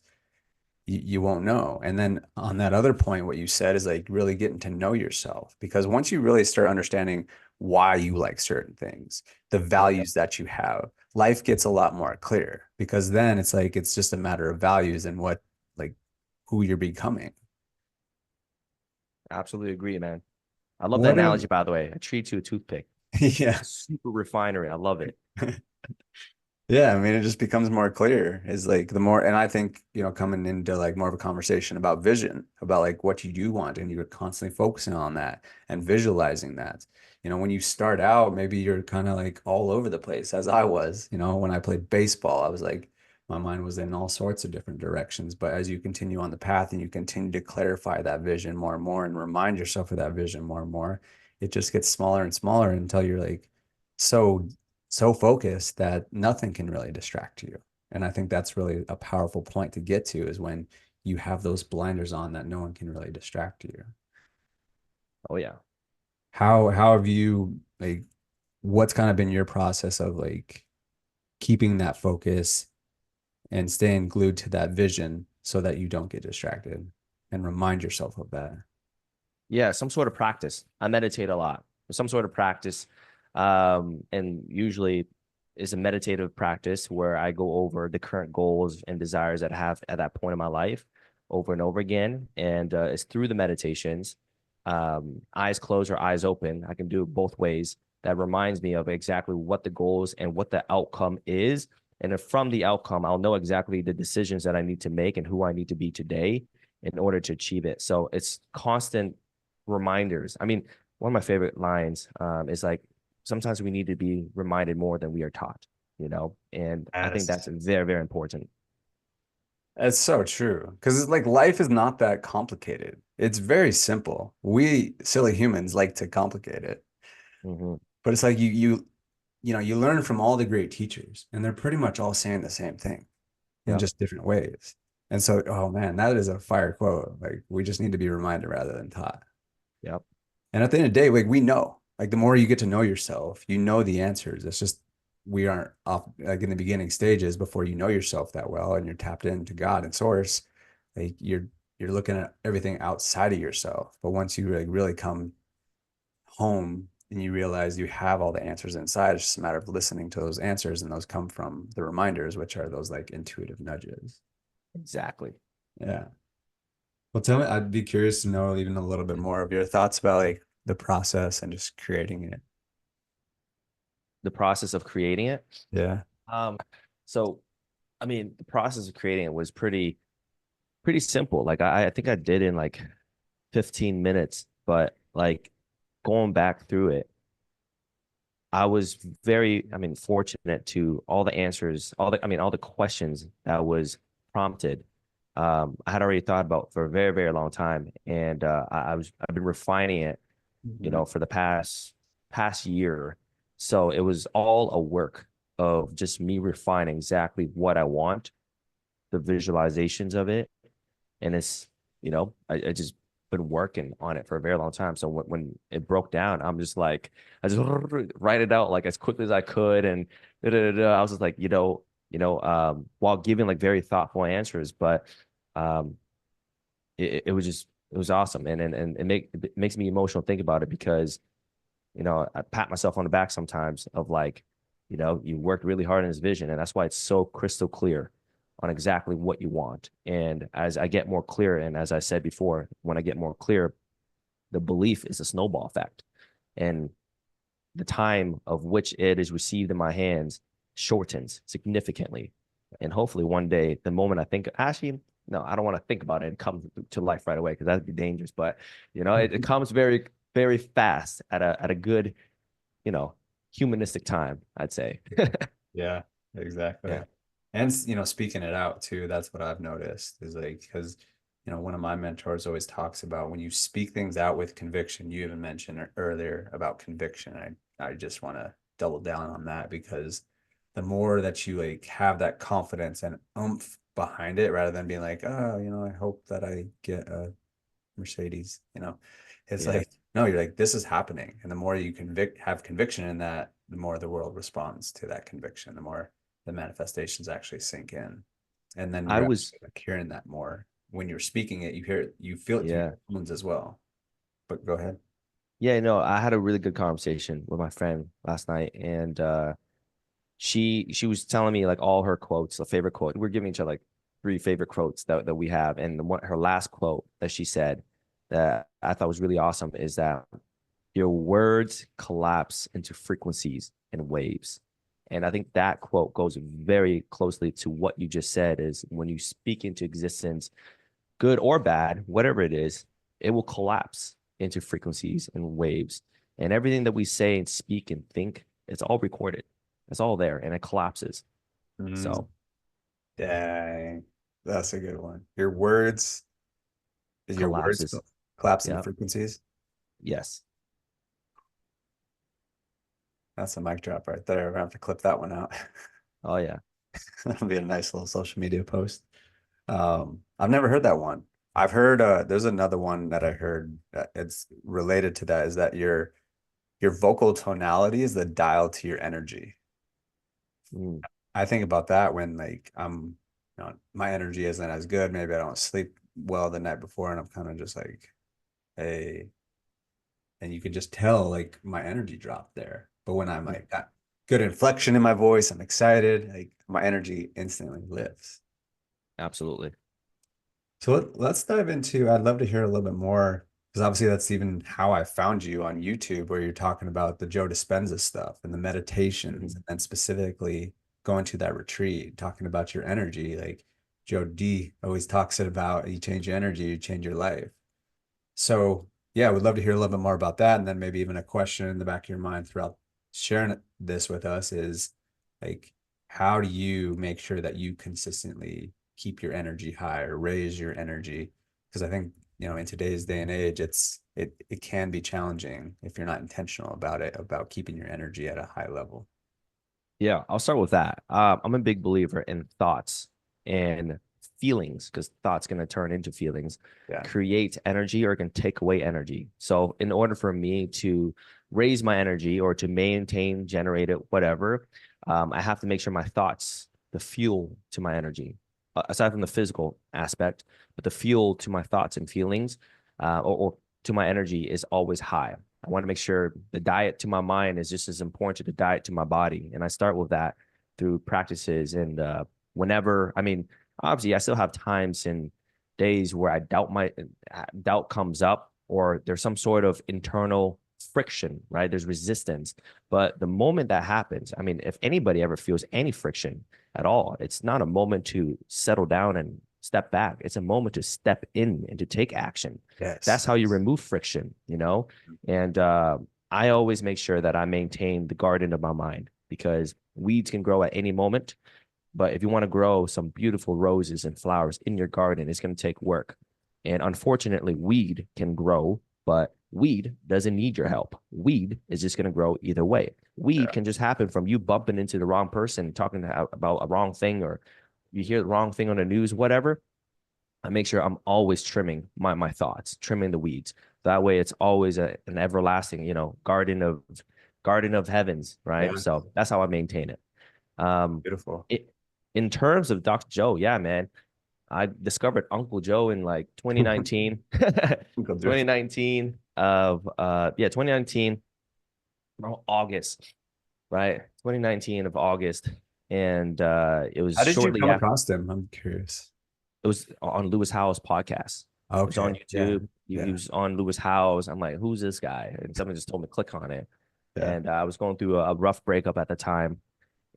Speaker 1: you won't know. And then on that other point, what you said is like really getting to know yourself, because once you really start understanding why you like certain things, the
Speaker 2: Yep.
Speaker 1: values that you have, life gets a lot more clear, because then it's like it's just a matter of values and what like who you're becoming.
Speaker 2: Absolutely agree, man. I love the
Speaker 1: What are
Speaker 2: analogy, by the way. A tree to a toothpick.
Speaker 1: yeah.
Speaker 2: Super refinery. I love it.
Speaker 1: Yeah, I mean, it just becomes more clear is like the more, and I think, coming into like more of a conversation about vision, about like what you do want, and you're constantly focusing on that and visualizing that. When you start out, maybe you're kind of like all over the place, as I was. When I played baseball, I was like, my mind was in all sorts of different directions. But as you continue on the path and you continue to clarify that vision more and more and remind yourself of that vision more and more, it just gets smaller and smaller until you're like so so focused that nothing can really distract you. And I think that's really a powerful point to get to, is when you have those blinders on that no one can really distract you.
Speaker 2: Oh yeah.
Speaker 1: How have you like what's kind of been your process of like keeping that focus and staying glued to that vision so that you don't get distracted and remind yourself of that?
Speaker 2: Yeah, some sort of practice. I meditate a lot. Some sort of practice. And usually is a meditative practice where I go over the current goals and desires that I have at that point in my life over and over again. And it's through the meditations, eyes closed or eyes open. I can do it both ways. That reminds me of exactly what the goals and what the outcome is. And then from the outcome, I'll know exactly the decisions that I need to make and who I need to be today in order to achieve it. So it's constant reminders. I mean, one of my favorite lines is like, sometimes we need to be reminded more than we are taught. And I think that's
Speaker 1: Yes.
Speaker 2: very, very important.
Speaker 1: That's so true. Because it's like life is not that complicated. It's very simple. We silly humans like to complicate it.
Speaker 2: Hmm.
Speaker 1: But it's like you learn from all the great teachers, and they're pretty much all saying the same thing in
Speaker 2: Yep.
Speaker 1: just different ways. And so, oh man, that is a fire quote. Like we just need to be reminded rather than taught.
Speaker 2: Yep.
Speaker 1: And at the end of the day, like we know, like the more you get to know yourself, you know the answers. It's just we aren't off like in the beginning stages before you know yourself that well and you're tapped into God and source. Like you're looking at everything outside of yourself. But once you like really come home and you realize you have all the answers inside. It's just a matter of listening to those answers, and those come from the reminders, which are those like intuitive nudges.
Speaker 2: Exactly.
Speaker 1: Yeah. Well, tell me, I'd be curious to know even a little bit more of your thoughts about like the process and just creating it.
Speaker 2: The process of creating it.
Speaker 1: Yeah.
Speaker 2: Um, so I mean, the process of creating it was pretty simple. Like I think I did in like 15 minutes, but like going back through it, I was very, I mean, fortunate to all the answers, all the questions that was prompted. I had already thought about for a very, very long time, and I've been refining it,
Speaker 1: Mhm.
Speaker 2: for the past year. So it was all a work of just me refining exactly what I want, the visualizations of it, and it's I just been working on it for a very long time. So when it broke down, I'm just like I just write it out like as quickly as I could, and I was just like while giving like very thoughtful answers, but um it was just it was awesome, and it makes me emotional think about it because I pat myself on the back sometimes of like, you worked really hard in this vision. And that's why it's so crystal clear on exactly what you want. And as I get more clear, and as I said before, when I get more clear, the belief is a snowball effect. And the time of which it is received in my hands shortens significantly. And hopefully one day, the moment I think, actually, no, I don't want to think about it and come to life right away because that'd be dangerous. But it comes very, very fast at a good, you know, humanistic time, I'd say.
Speaker 1: Yeah, exactly.
Speaker 2: Yeah.
Speaker 1: And speaking it out too, that's what I've noticed is like because one of my mentors always talks about when you speak things out with conviction. You even mentioned earlier about conviction. I just want to double down on that because the more that you like have that confidence and oomph behind it rather than being like, oh, I hope that I get a Mercedes, it's
Speaker 2: Yeah.
Speaker 1: like, no, you're like, this is happening. And the more you have conviction in that, the more the world responds to that conviction, the more the manifestations actually sink in. And then
Speaker 2: I
Speaker 1: you're
Speaker 2: was,
Speaker 1: actually like hearing that more when you're speaking it, you hear it, you feel it through
Speaker 2: yeah.
Speaker 1: your bones as well. But go ahead.
Speaker 2: Yeah, no, I had a really good conversation with my friend last night, and she was telling me like all her quotes, a favorite quote. We're giving each other like three favorite quotes that we have. And her last quote that she said that I thought was really awesome is that your words collapse into frequencies and waves. And I think that quote goes very closely to what you just said is when you speak into existence, good or bad, whatever it is, it will collapse into frequencies and waves. And everything that we say and speak and think, it's all recorded. It's all there and it collapses.
Speaker 1: Mm,
Speaker 2: So
Speaker 1: dang, that's a good one. Your words, is your words
Speaker 2: collapses.
Speaker 1: collapse into
Speaker 2: Yeah.
Speaker 1: frequencies?
Speaker 2: Yes.
Speaker 1: That's a mic drop right there. I have to clip that one out.
Speaker 2: Oh yeah.
Speaker 1: That'll be a nice little social media post. I've never heard that one. I've heard there's another one that I heard that it's related to that is that your vocal tonality is the dial to your energy.
Speaker 2: Mm,
Speaker 1: I think about that when like my energy isn't as good. Maybe I don't sleep well the night before and I'm kind of just like, hey, and you can just tell like my energy dropped there. But when I'm like got good inflection in my voice, I'm excited, like my energy instantly lifts.
Speaker 2: absolutely.
Speaker 1: So let's dive into, I'd love to hear a little bit more because obviously that's even how I found you on YouTube, where you're talking about the Joe Dispenza stuff and the meditations,
Speaker 2: Mhm.
Speaker 1: and then specifically going to that retreat, talking about your energy. Like Joe D always talks it about you change your energy, you change your life. So yeah, I would love to hear a little bit more about that. And then maybe even a question in the back of your mind throughout sharing this with us is like, how do you make sure that you consistently keep your energy high or raise your energy? Because I think, in today's day and age, it can be challenging if you're not intentional about it, about keeping your energy at a high level.
Speaker 2: Yeah, I'll start with that. I'm a big believer in thoughts and feelings because thoughts going to turn into feelings,
Speaker 1: Yeah.
Speaker 2: create energy or can take away energy. So, in order for me to raise my energy or to maintain, generate it, whatever, I have to make sure my thoughts, the fuel to my energy, aside from the physical aspect, but the fuel to my thoughts and feelings or to my energy is always high. I want to make sure the diet to my mind is just as important to the diet to my body. And I start with that through practices. And whenever, I mean, obviously, I still have times and days where doubt comes up, or there's some sort of internal friction, right? There's resistance. But the moment that happens, I mean, if anybody ever feels any friction at all, it's not a moment to settle down and step back. It's a moment to step in and to take action.
Speaker 1: Yes.
Speaker 2: That's how you remove friction, you know? And I always make sure that I maintain the garden of my mind, because weeds can grow at any moment. But if you want to grow some beautiful roses and flowers in your garden, it's going to take work. And unfortunately, weed can grow, but weed doesn't need your help. Weed is just going to grow either way. Weed can just happen from you bumping into the wrong person, talking about a wrong thing, or you hear the wrong thing on the news, whatever. I make sure I'm always trimming my thoughts, trimming the weeds. That way, it's always an everlasting, garden of heavens, right?
Speaker 1: Yeah.
Speaker 2: So that's how I maintain it. Um,
Speaker 1: Beautiful.
Speaker 2: it in terms of Dr. Joe, yeah, man, I discovered Uncle Joe in like 2019,
Speaker 1: Uncle Joe.
Speaker 2: 2019 of 2019 around August, right? 2019 of August, and it was
Speaker 1: How did you
Speaker 2: shortly
Speaker 1: come
Speaker 2: after.
Speaker 1: across them? I'm curious.
Speaker 2: It was on Lewis Howes' podcast. It was
Speaker 1: Okay.
Speaker 2: on
Speaker 1: Yeah.
Speaker 2: YouTube. He
Speaker 1: Yeah.
Speaker 2: was on Lewis Howes. I'm like, who's this guy? And someone just told me to click on it.
Speaker 1: Yeah.
Speaker 2: And I was going through a rough breakup at the time.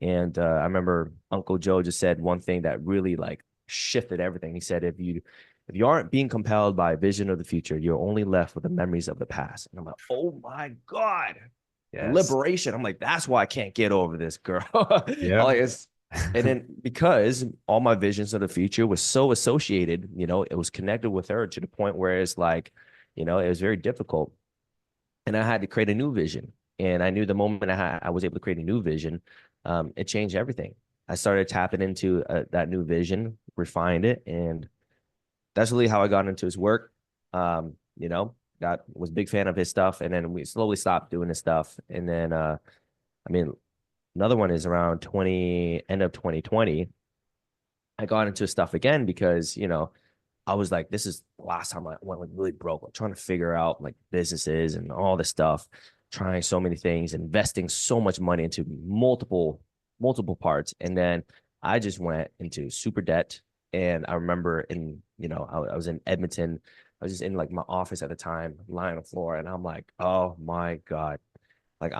Speaker 2: And I remember Uncle Joe just said one thing that really like shifted everything. He said, if you aren't being compelled by a vision of the future, you're only left with the memories of the past. And I'm like, oh my God,
Speaker 1: Yes.
Speaker 2: liberation. I'm like, that's why I can't get over this girl.
Speaker 1: Yeah.
Speaker 2: Like and then because all my visions of the future was so associated, it was connected with her to the point where it's like, it was very difficult. And I had to create a new vision. And I knew the moment I was able to create a new vision, it changed everything. I started tapping into that new vision, refined it, and that's really how I got into his work. Got was a big fan of his stuff, and then we slowly stopped doing his stuff. And then, I mean, another one is around end of 2020. I got into his stuff again because I was like, this is the last time I went like really broke. I'm trying to figure out like businesses and all this stuff, trying so many things, investing so much money into multiple parts. And then I just went into super debt. And I remember I was in Edmonton. I was just in like my office at the time, lying on the floor. And I'm like, oh my God. Like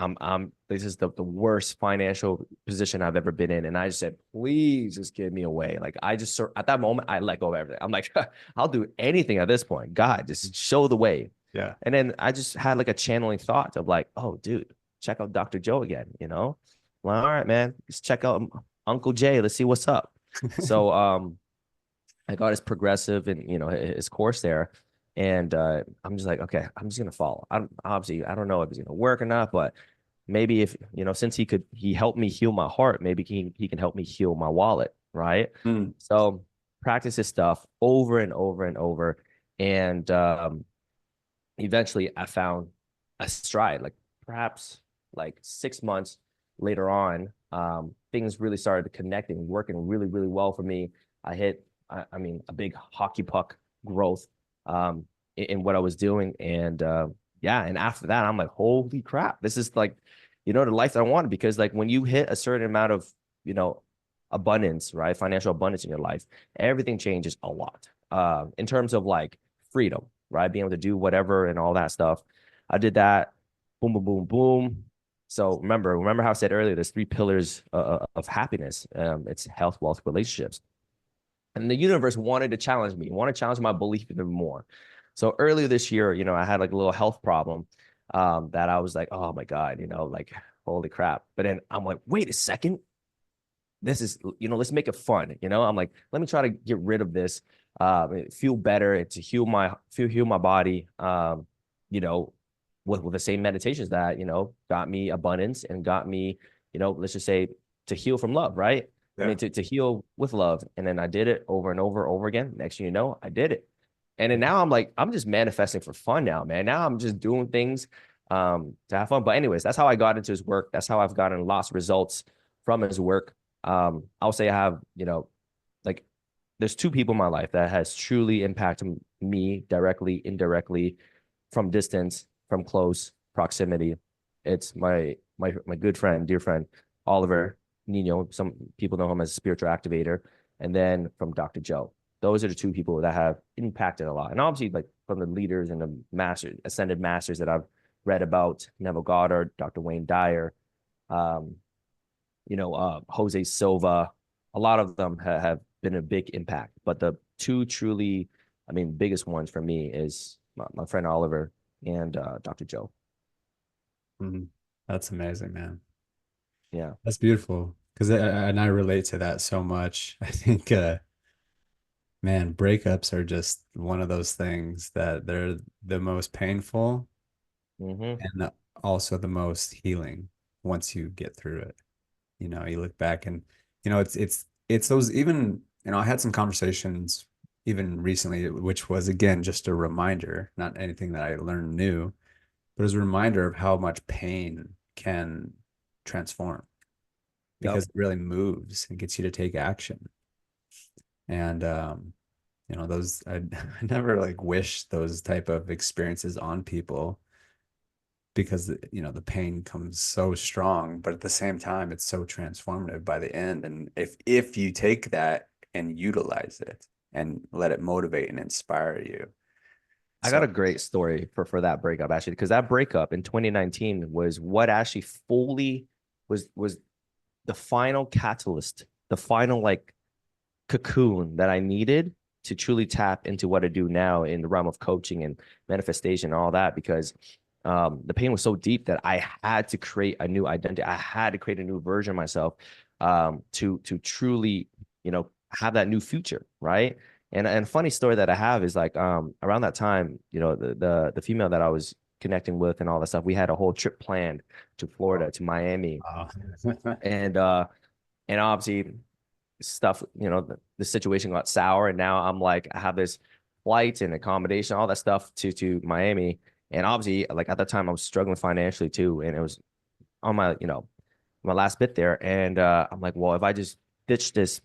Speaker 2: this is the worst financial position I've ever been in. And I just said, please just give me away. Like at that moment, I let go of everything. I'm like, I'll do anything at this point. God, just show the way.
Speaker 1: Yeah.
Speaker 2: And then I just had like a channeling thought of like, oh, dude, check out Dr. Joe again. Well, all right, man, let's check out Uncle Jay. Let's see what's up. So I got his progressive and his course there. And I'm just like, okay, I'm just gonna follow. I don't know if it's gonna work or not, but maybe if since he helped me heal my heart, maybe he can help me heal my wallet, right?
Speaker 1: Mm.
Speaker 2: So practice this stuff over and over and over, and eventually I found a stride. Like perhaps like 6 months later on, things really started connecting, working really really well for me. I hit, I mean, a big hockey puck growth in what I was doing. And yeah, and after that, I'm like, holy crap, this is like, the life that I wanted. Because like when you hit a certain amount of, abundance, right? Financial abundance in your life, everything changes a lot. In terms of like freedom, right? Being able to do whatever and all that stuff. I did that. Boom, boom, boom, boom. So remember how I said earlier, there's three pillars of happiness. It's health, wealth, relationships. And the universe wanted to challenge me, wanted to challenge my belief even more. So earlier this year, I had like a little health problem that I was like, oh my God, like, holy crap. But then I'm like, wait a second. This is, let's make it fun. I'm like, let me try to get rid of this, feel better, to heal my body, you know, with the same meditations that, got me abundance and got me, let's just say to heal from love, right? I mean, to heal with love. And then I did it over and over again. Next thing you know, I did it. And then now I'm like, I'm just manifesting for fun now, man. Now I'm just doing things to have fun. But anyways, that's how I got into his work. That's how I've gotten lots of results from his work. I'll say I have, like there's two people in my life that has truly impacted me directly, indirectly, from distance, from close, proximity. It's my good friend, dear friend, Oliver Nino. Some people know him as a spiritual activator, and then from Dr. Joe. Those are the two people that have impacted a lot. And obviously, like from the leaders and the master ascended masters that I've read about, Neville Goddard, Dr. Wayne Dyer, um, Jose Silva, a lot of them have been a big impact. But the two truly, I mean, biggest ones for me is my friend Oliver and Dr. Joe.
Speaker 1: Mhm. That's amazing, man.
Speaker 2: Yeah.
Speaker 1: That's beautiful. Because and I relate to that so much. I think, man, breakups are just one of those things that they're the most painful
Speaker 2: Mm-hmm.
Speaker 1: and also the most healing once you get through it. You look back and it's those even, I had some conversations even recently, which was again just a reminder, not anything that I learned new, but it was a reminder of how much pain can transform
Speaker 2: Yep.
Speaker 1: because it really moves and gets you to take action. And those I, I never like wish those type of experiences on people because the pain comes so strong, but at the same time it's so transformative by the end. And if you take that and utilize it and let it motivate and inspire you.
Speaker 2: I got
Speaker 1: So
Speaker 2: a great story for that breakup actually, because that breakup in 2019 was what actually fully was the final catalyst, the final like cocoon that I needed to truly tap into what I do now in the realm of coaching and manifestation and all that, because the pain was so deep that I had to create a new identity. I had to create a new version of myself to truly, have that new future, right? And funny story that I have is like around that time, the female that I was connecting with and all that stuff, we had a whole trip planned to Florida, to Miami,
Speaker 1: uh,
Speaker 2: and obviously stuff, the situation got sour, and now I'm like, I have this flight and accommodation, all that stuff to Miami, and obviously, like at that time, I was struggling financially too, and it was on my last bit there, and I'm like, well, if I just ditch this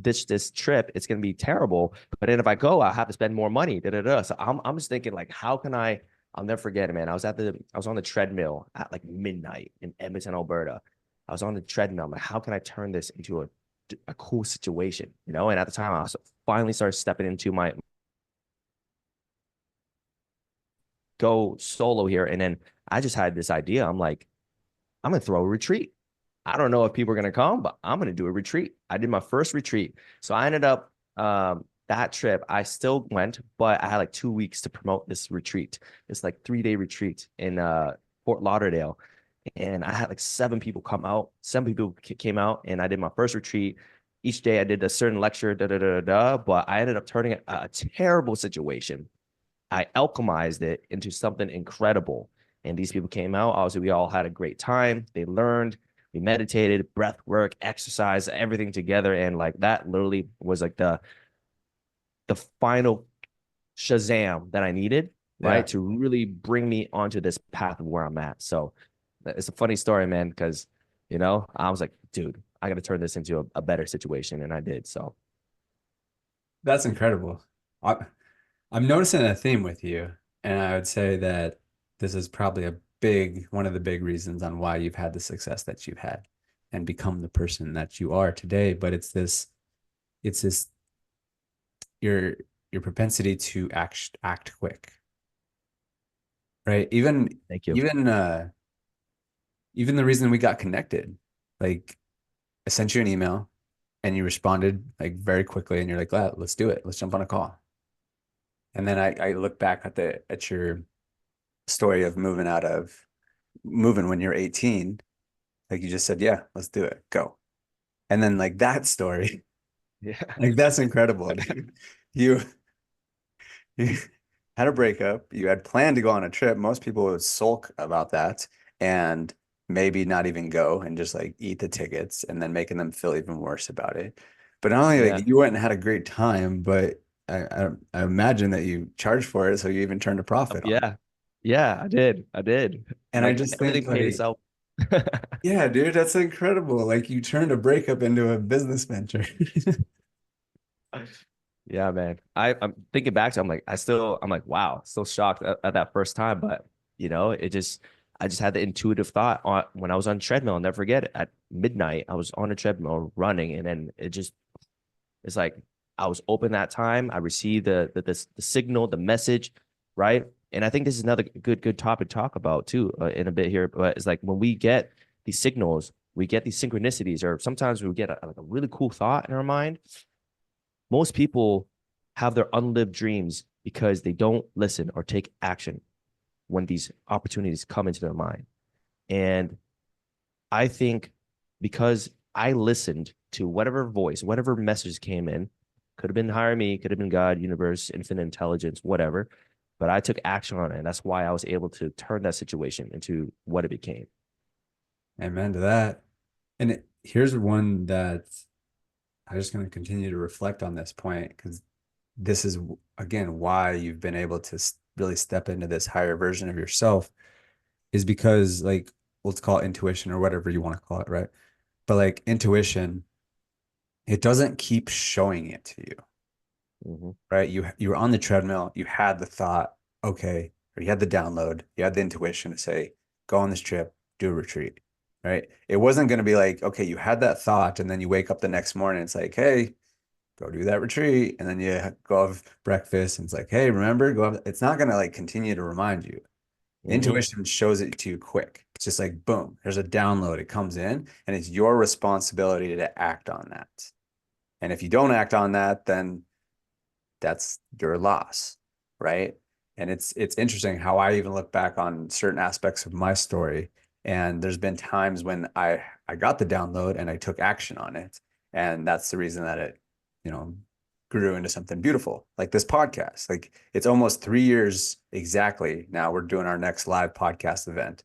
Speaker 2: ditch this trip, it's gonna be terrible. But then if I go, I'll have to spend more money. Da, da, da. So I'm just thinking like, how can I? I'll never forget it, man. I was on the treadmill at like midnight in Edmonton, Alberta. I was on the treadmill. I'm like, how can I turn this into a cool situation? And at the time, I was finally started stepping into my go solo here, and then I just had this idea. I'm like, I'm gonna throw a retreat. I don't know if people are gonna come, but I'm gonna do a retreat. I did my first retreat. So I ended up that trip, I still went, but I had like 2 weeks to promote this retreat. It's like 3-day retreat in Fort Lauderdale. And I had like seven people come out. Seven people came out, and I did my first retreat. Each day I did a certain lecture, da da da da da. But I ended up turning it a terrible situation. I alchemized it into something incredible. And these people came out. Obviously, we all had a great time. They learned, we meditated, breath work, exercise, everything together. And like that literally was like the final Shazam that I needed,
Speaker 1: yeah.
Speaker 2: right? To really bring me onto this path of where I'm at. So it's a funny story, man, because I was like, dude, I got to turn this into a better situation. And I did. So
Speaker 1: That's incredible. I, I'm noticing a theme with you, and I would say that this is probably one of the big reasons on why you've had the success that you've had and become the person that you are today. But it's this your your propensity to act quick, right?
Speaker 2: thank you.
Speaker 1: Even the reason we got connected, like I sent you an email and you responded like very quickly, and you're like, let's do it. Let's jump on a call. And then I look back at your story of moving when you're 18, like you just said, yeah, let's do it, go. And then like that story,
Speaker 2: Yeah.
Speaker 1: like that's incredible, dude. You you had a breakup, you had planned to go on a trip. Most people would sulk about that and maybe not even go and just like eat the tickets and then making them feel even worse about it. But not only
Speaker 2: Yeah.
Speaker 1: like you went and had a great time, but I imagine that you charged for it, so you even turned a profit on it.
Speaker 2: Yeah. Yeah, I did. I did.
Speaker 1: And I
Speaker 2: Like
Speaker 1: just think
Speaker 2: everything paid
Speaker 1: like,
Speaker 2: itself.
Speaker 1: yeah, dude, that's incredible. Like you turned a breakup into a business venture.
Speaker 2: Yeah, man. I'm thinking back to I'm like, I'm like, wow, still shocked at that first time. But it just I just had the intuitive thought when I was on treadmill. I'll never forget it. At midnight, I was on a treadmill running, and then it's like I was open that time. I received the signal, the message, right? And I think this is another good topic to talk about too in a bit here. But it's like when we get these signals, we get these synchronicities, or sometimes we get like a really cool thought in our mind. Most people have their unlived dreams because they don't listen or take action when these opportunities come into their mind. And I think because I listened to whatever voice, whatever message came in, could have been higher me, could have been God, universe, infinite intelligence, whatever. But I took action on it. And that's why I was able to turn that situation into what it became.
Speaker 1: Amen to that. And here's one that I'm just going to continue to reflect on this point because this is, again, why you've been able to really step into this higher version of yourself is because, like, let's call it intuition or whatever you want to call it, right? But like intuition, it doesn't keep showing it to you,
Speaker 2: Mm-hmm.
Speaker 1: right? You were on the treadmill, you had the thought, okay, or you had the download, you had the intuition to say, go on this trip, do a retreat, right? It wasn't going to be like, okay, you had that thought, and then you wake up the next morning, it's like, hey, go do that retreat, and then you go have breakfast, and it's like, hey, remember, go have. It's not going to like continue to remind you.
Speaker 2: Mm-hmm.
Speaker 1: Intuition shows it to you quick. It's just like, boom, there's a download. It comes in, and it's your responsibility to act on that. And if you don't act on that, then that's your loss, right? And it's interesting how I even look back on certain aspects of my story. And there's been times when I got the download and I took action on it. And that's the reason that it, you know, grew into something beautiful, like this podcast. Like it's almost 3 years exactly now. We're doing our next live podcast event.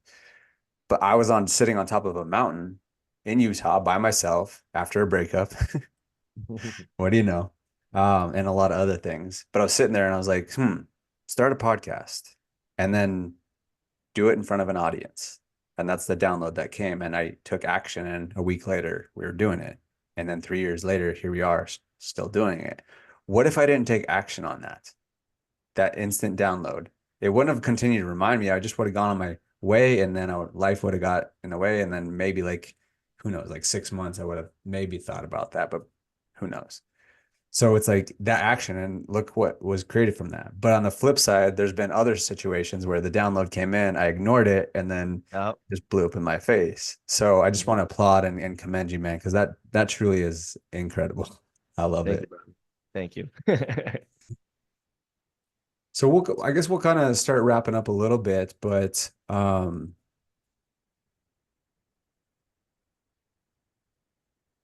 Speaker 1: But I was on sitting on top of a mountain in Utah by myself after a breakup. What do you know? And a lot of other things. But I was sitting there and I was like, start a podcast and then do it in front of an audience. And that's the download that came. And I took action. And a week later, we were doing it. And then 3 years later, here we are still doing it. What if I didn't take action on that instant download? It wouldn't have continued to remind me. I just would have gone on my way and then life would have got in the way. And then maybe like, who knows, like 6 months, I would have maybe thought about that, but who knows? So it's like that action, and look what was created from that. But on the flip side, there's been other situations where the download came in, I ignored it, and then
Speaker 2: Yep.
Speaker 1: just blew up in my face. So I just
Speaker 2: Mhm.
Speaker 1: want to applaud and commend you, man, because that truly is incredible. I love
Speaker 2: Thank you,
Speaker 1: it.
Speaker 2: brother. Thank you.
Speaker 1: So I guess we'll kind of start wrapping up a little bit, but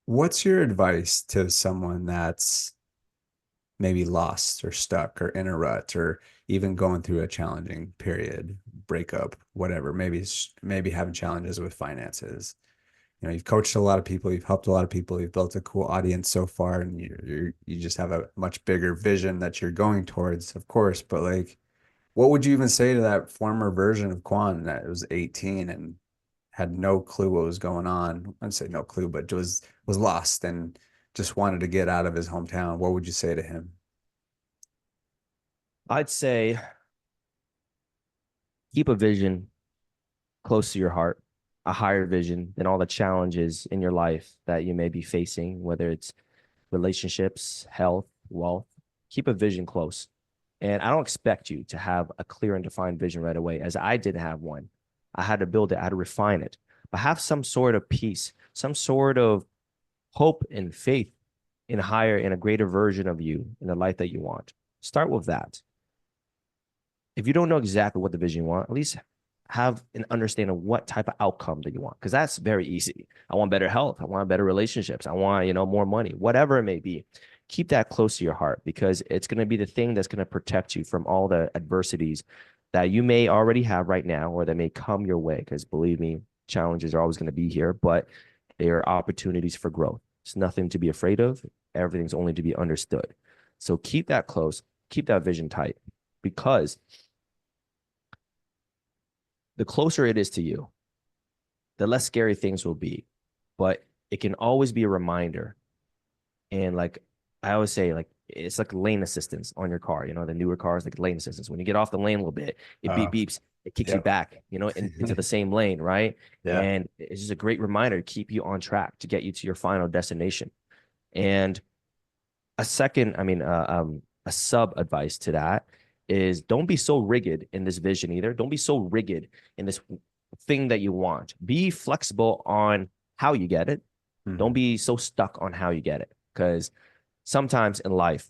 Speaker 1: what's your advice to someone that's maybe lost or stuck or in a rut or even going through a challenging period, breakup, whatever, maybe having challenges with finances? You know, you've coached a lot of people, you've helped a lot of people, you've built a cool audience so far, and you just have a much bigger vision that you're going towards, of course. But like, what would you even say to that former version of Quan that was 18 and had no clue what was going on? I'd say no clue, but was lost and just wanted to get out of his hometown. What would you say to him?
Speaker 2: I'd say keep a vision close to your heart, a higher vision than all the challenges in your life that you may be facing, whether it's relationships, health, wealth. Keep a vision close. And I don't expect you to have a clear and defined vision right away, as I didn't have one. I had to build it, I had to refine it, but have some sort of peace, some sort of hope and faith in a greater version of you in the life that you want. Start with that. If you don't know exactly what the vision you want, at least have an understanding of what type of outcome that you want, because that's very easy. I want better health. I want better relationships. I want, more money, whatever it may be. Keep that close to your heart because it's going to be the thing that's going to protect you from all the adversities that you may already have right now or that may come your way. Because believe me, challenges are always going to be here, but they are opportunities for growth. It's nothing to be afraid of. Everything's only to be understood. So keep that close, keep that vision tight because the closer it is to you, the less scary things will be. But it can always be a reminder. And like I always say, like it's like lane assistance on your car. The newer cars, like lane assistance. When you get off the lane a little bit, it
Speaker 1: Uh,
Speaker 2: beeps. it kicks you
Speaker 1: Yep.
Speaker 2: back, into the same lane, right?
Speaker 1: Yeah.
Speaker 2: And it's just a great reminder to keep you on track to get you to your final destination. And a second, a sub advice to that is don't be so rigid in this vision either. Don't be so rigid in this thing that you want. Be flexible on how you get it. Don't
Speaker 1: Mhm.
Speaker 2: be so stuck on how you get it, because sometimes in life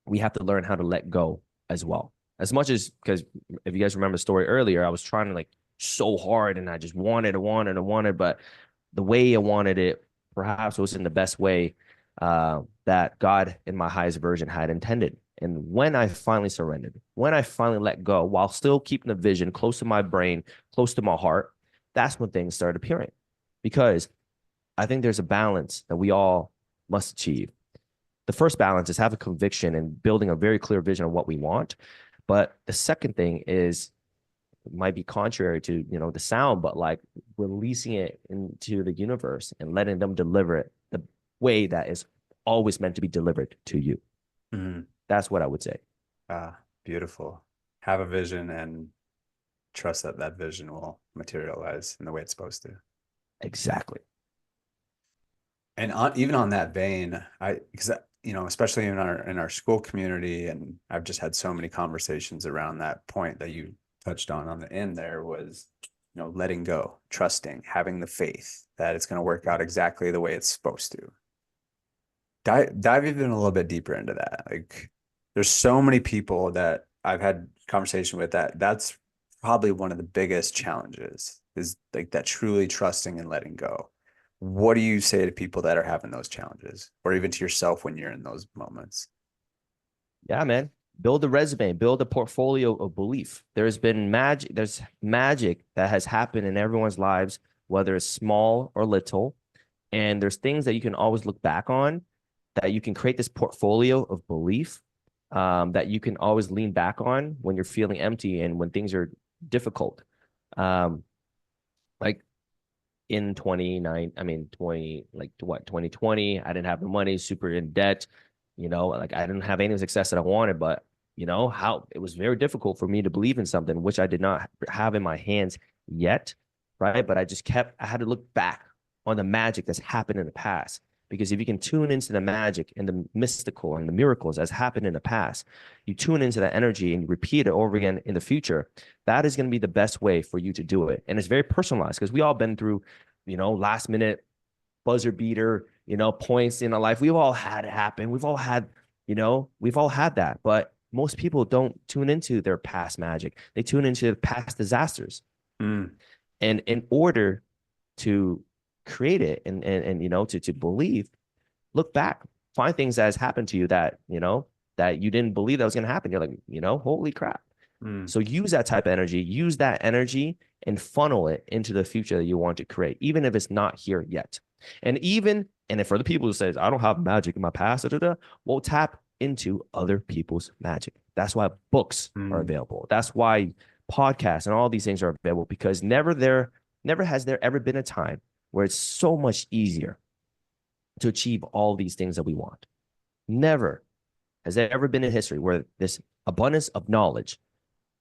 Speaker 2: we have to learn how to let go as well. As much as, because if you guys remember the story earlier, I was trying to like so hard and I just wanted, but the way I wanted it perhaps wasn't the best way that God in my highest version had intended. And when I finally surrendered, when I finally let go, while still keeping the vision close to my brain, close to my heart, that's when things started appearing. Because I think there's a balance that we all must achieve. The first balance is have a conviction and building a very clear vision of what we want. But the second thing is, it might be contrary to the sound, but like releasing it into the universe and letting them deliver it the way that is always meant to be delivered to you.
Speaker 1: Mhm.
Speaker 2: That's what I would say.
Speaker 1: Ah, beautiful. Have a vision and trust that that vision will materialize in the way it's supposed to.
Speaker 2: Exactly.
Speaker 1: And even on that vein, because especially in our school community, and I've just had so many conversations around that point that you touched on the end there was, letting go, trusting, having the faith that it's going to work out exactly the way it's supposed to. Dive even a little bit deeper into that. Like, there's so many people that I've had conversation with that's probably one of the biggest challenges is like that truly trusting and letting go. What do you say to people that are having those challenges, or even to yourself when you're in those moments?
Speaker 2: Yeah, man. Build a resume, build a portfolio of belief. There's magic that has happened in everyone's lives, whether it's small or little. And there's things that you can always look back on, that you can create this portfolio of belief, that you can always lean back on when you're feeling empty and when things are difficult. Um, like in 29, I mean, 20, like what, 2020, I didn't have the money, super in debt, like I didn't have any success that I wanted, but how it was very difficult for me to believe in something which I did not have in my hands yet, right? But I had to look back on the magic that's happened in the past. Because if you can tune into the magic and the mystical and the miracles that's happened in the past, you tune into that energy and you repeat it over again in the future, that is going to be the best way for you to do it. And it's very personalized because we all been through, last minute buzzer beater, points in our life. We've all had it happen. We've all had that. But most people don't tune into their past magic. They tune into past disasters.
Speaker 1: Mm,
Speaker 2: And in order to create it and to believe, look back, find things that has happened to you that you didn't believe that was going to happen. You're like, holy crap.
Speaker 1: mm,
Speaker 2: So use that energy and funnel it into the future that you want to create, even if it's not here yet. And if for the people who says, I don't have magic in my past, we'll tap into other people's magic. That's why books are
Speaker 1: mm,
Speaker 2: available. That's why podcasts and all these things are available, because never has there ever been a time where it's so much easier to achieve all these things that we want. Never has there ever been in history where this abundance of knowledge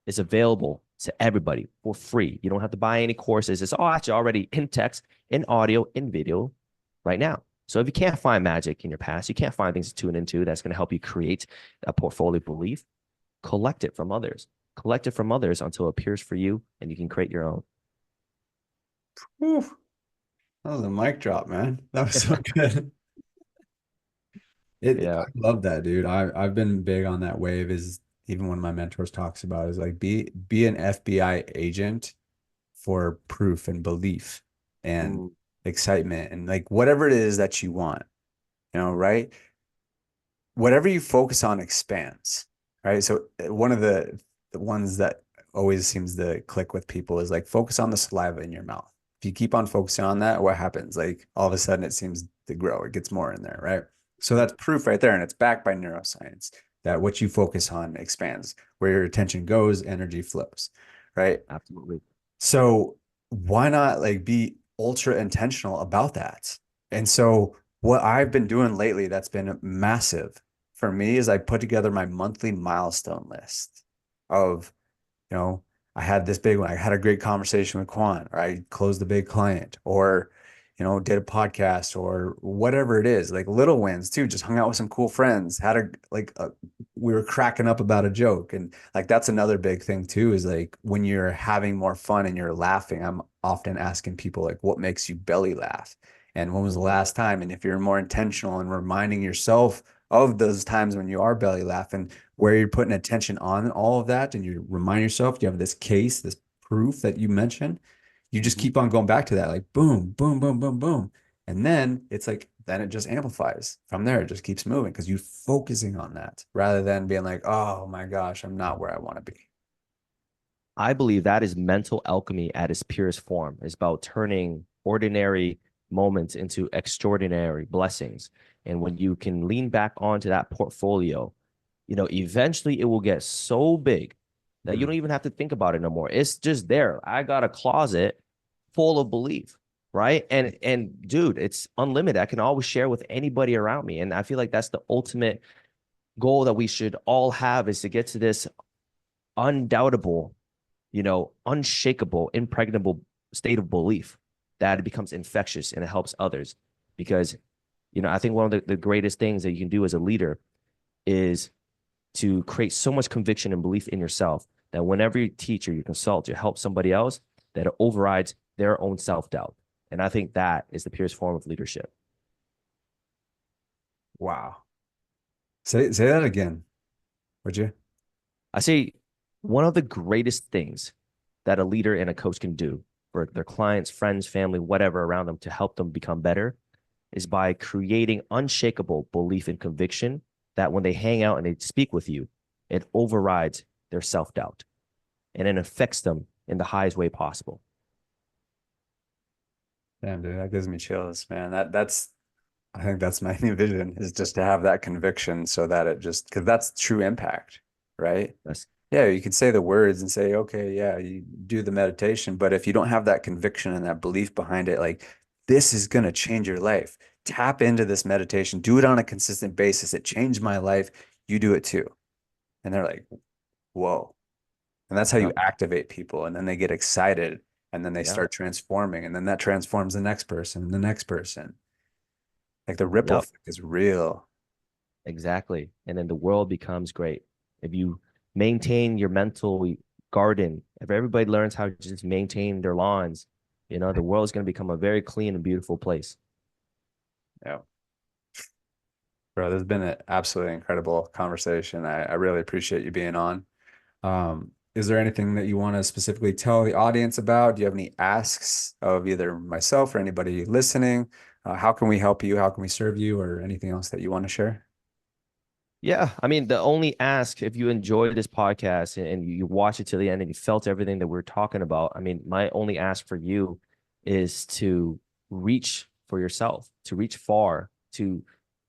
Speaker 2: is available to everybody for free. You don't have to buy any courses. It's all actually already in text, in audio, in video right now. So if you can't find magic in your past, you can't find things to tune into that's going to help you create a portfolio belief, collect it from others. Collect it from others until it appears for you and you can create your own.
Speaker 1: Whew. That was a mic drop, man. That was so good. I
Speaker 2: Yeah.
Speaker 1: love that, dude. I've been big on that wave. Is even one of my mentors talks about is like be an FBI agent for proof and belief and
Speaker 2: Mm,
Speaker 1: excitement and like whatever it is that you want, right? Whatever you focus on expands, right? So one of the ones that always seems to click with people is like focus on the saliva in your mouth. If you keep on focusing on that, what happens? Like all of a sudden it seems to grow. It gets more in there, right? So that's proof right there, and it's backed by neuroscience that what you focus on expands. Where your attention goes, energy flows, right?
Speaker 2: absolutely.
Speaker 1: So why not like be ultra intentional about that? And so what I've been doing lately that's been massive for me is I put together my monthly milestone list of, you know, I had this big one. I had a great conversation with Quan, or I closed a big client, or did a podcast or whatever it is, like little wins too. Just hung out with some cool friends, we were cracking up about a joke. And like, that's another big thing too, is like when you're having more fun and you're laughing, I'm often asking people like, what makes you belly laugh? And when was the last time? And if you're more intentional and reminding yourself of those times when you are belly laughing, where you're putting attention on all of that, and you remind yourself you have this case, this proof that you mentioned, you just
Speaker 2: Mhm.
Speaker 1: keep on going back to that, like boom, boom, boom, boom, boom. And then it's like, then it just amplifies from there. It just keeps moving because you're focusing on that rather than being like, oh my gosh, I'm not where I want to be.
Speaker 2: I believe that is mental alchemy at its purest form. It's about turning ordinary moments into extraordinary blessings. And when you can lean back onto that portfolio, eventually it will get so big that you
Speaker 1: Mm.
Speaker 2: don't even have to think about it no more. It's just there. I got a closet full of belief, right? And dude, it's unlimited. I can always share with anybody around me. And I feel like that's the ultimate goal that we should all have, is to get to this undoubtable, unshakable, impregnable state of belief that it becomes infectious and it helps others. Because, I think one of the greatest things that you can do as a leader is to create so much conviction and belief in yourself that whenever you teach or you consult or help somebody else, that it overrides their own self-doubt. And I think that is the purest form of leadership.
Speaker 1: Wow. Say that again, would you?
Speaker 2: I say one of the greatest things that a leader and a coach can do for their clients, friends, family, whatever around them to help them become better is by creating unshakable belief and conviction that when they hang out and they speak with you, it overrides their self doubt and it affects them in the highest way possible.
Speaker 1: Damn, dude, that gives me chills, man. That's I think that's my new vision, is just to have that conviction so that it just, because that's true impact, right?
Speaker 2: That's
Speaker 1: Yeah, you can say the words and say, okay, yeah, you do the meditation, but if you don't have that conviction and that belief behind it, like, this is going to change your life. Tap into this meditation, do it on a consistent basis. It changed my life. You do it too. And they're like, whoa. And that's how you
Speaker 2: yep,
Speaker 1: activate people. And then they get excited and then they
Speaker 2: yep,
Speaker 1: start transforming. And then that transforms the next person and the next person. Like the ripple
Speaker 2: yep,
Speaker 1: effect is real.
Speaker 2: exactly. And then the world becomes great. If you maintain your mental garden, if everybody learns how to just maintain their lawns, the world is going to become a very clean and beautiful place.
Speaker 1: Yeah. Bro, this has been an absolutely incredible conversation. I really appreciate you being on. Is there anything that you want to specifically tell the audience about? Do you have any asks of either myself or anybody listening? How can we help you? How can we serve you, or anything else that you want to share?
Speaker 2: Yeah, I mean, the only ask, if you enjoyed this podcast and you watch it to the end and you felt everything that we're talking about, I mean, my only ask for you is to reach for yourself, to reach far, to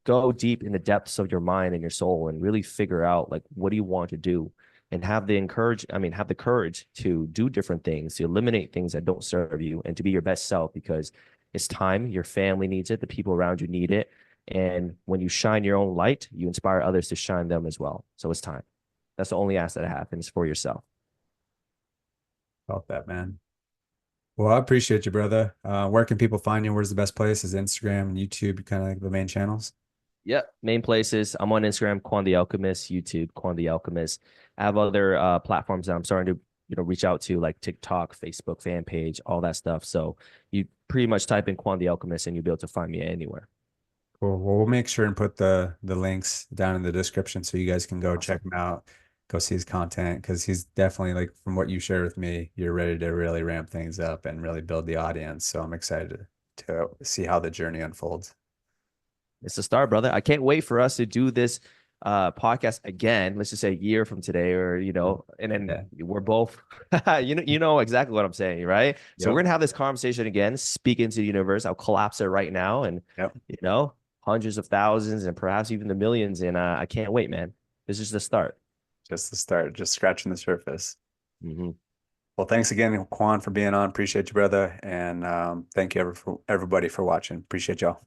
Speaker 2: go deep in the depths of your mind and your soul and really figure out, like, what do you want to do, and have the courage to do different things, to eliminate things that don't serve you, and to be your best self, because it's time. Your family needs it, the people around you need it, and when you shine your own light, you inspire others to shine them as well. So it's time. That's the only ask that I have, and it's for yourself.
Speaker 1: About that, man. Well, I appreciate you, brother. Where can people find you? Where's the best place? Is Instagram and YouTube kind of like the main channels?
Speaker 2: Yep. Main places. I'm on Instagram, Quan the Alchemist, YouTube, Quan the Alchemist. I have other platforms that I'm starting to, reach out to, like TikTok, Facebook fan page, all that stuff. So you pretty much type in Quan the Alchemist and you'll be able to find me anywhere.
Speaker 1: Cool. Well, we'll make sure and put the links down in the description so you guys can go check
Speaker 2: Awesome.
Speaker 1: him out, go see his content, because he's definitely, like, from what you shared with me, you're ready to really ramp things up and really build the audience. So I'm excited to see how the journey unfolds.
Speaker 2: It's the start, brother. I can't wait for us to do this podcast again. Let's just say a year from today, or and then
Speaker 1: Yeah.
Speaker 2: we're both, you know exactly what I'm saying, right? So we're
Speaker 1: Yep.
Speaker 2: gonna have this conversation again, speak into the universe. I'll collapse it right now, and
Speaker 1: Yep.
Speaker 2: you know, hundreds of thousands and perhaps even the millions. And I can't wait, man. This is the start.
Speaker 1: Just the start, just scratching the surface.
Speaker 2: Mhm.
Speaker 1: Well, thanks again, Quan, for being on. Appreciate you, brother. And thank you everybody for watching. Appreciate y'all.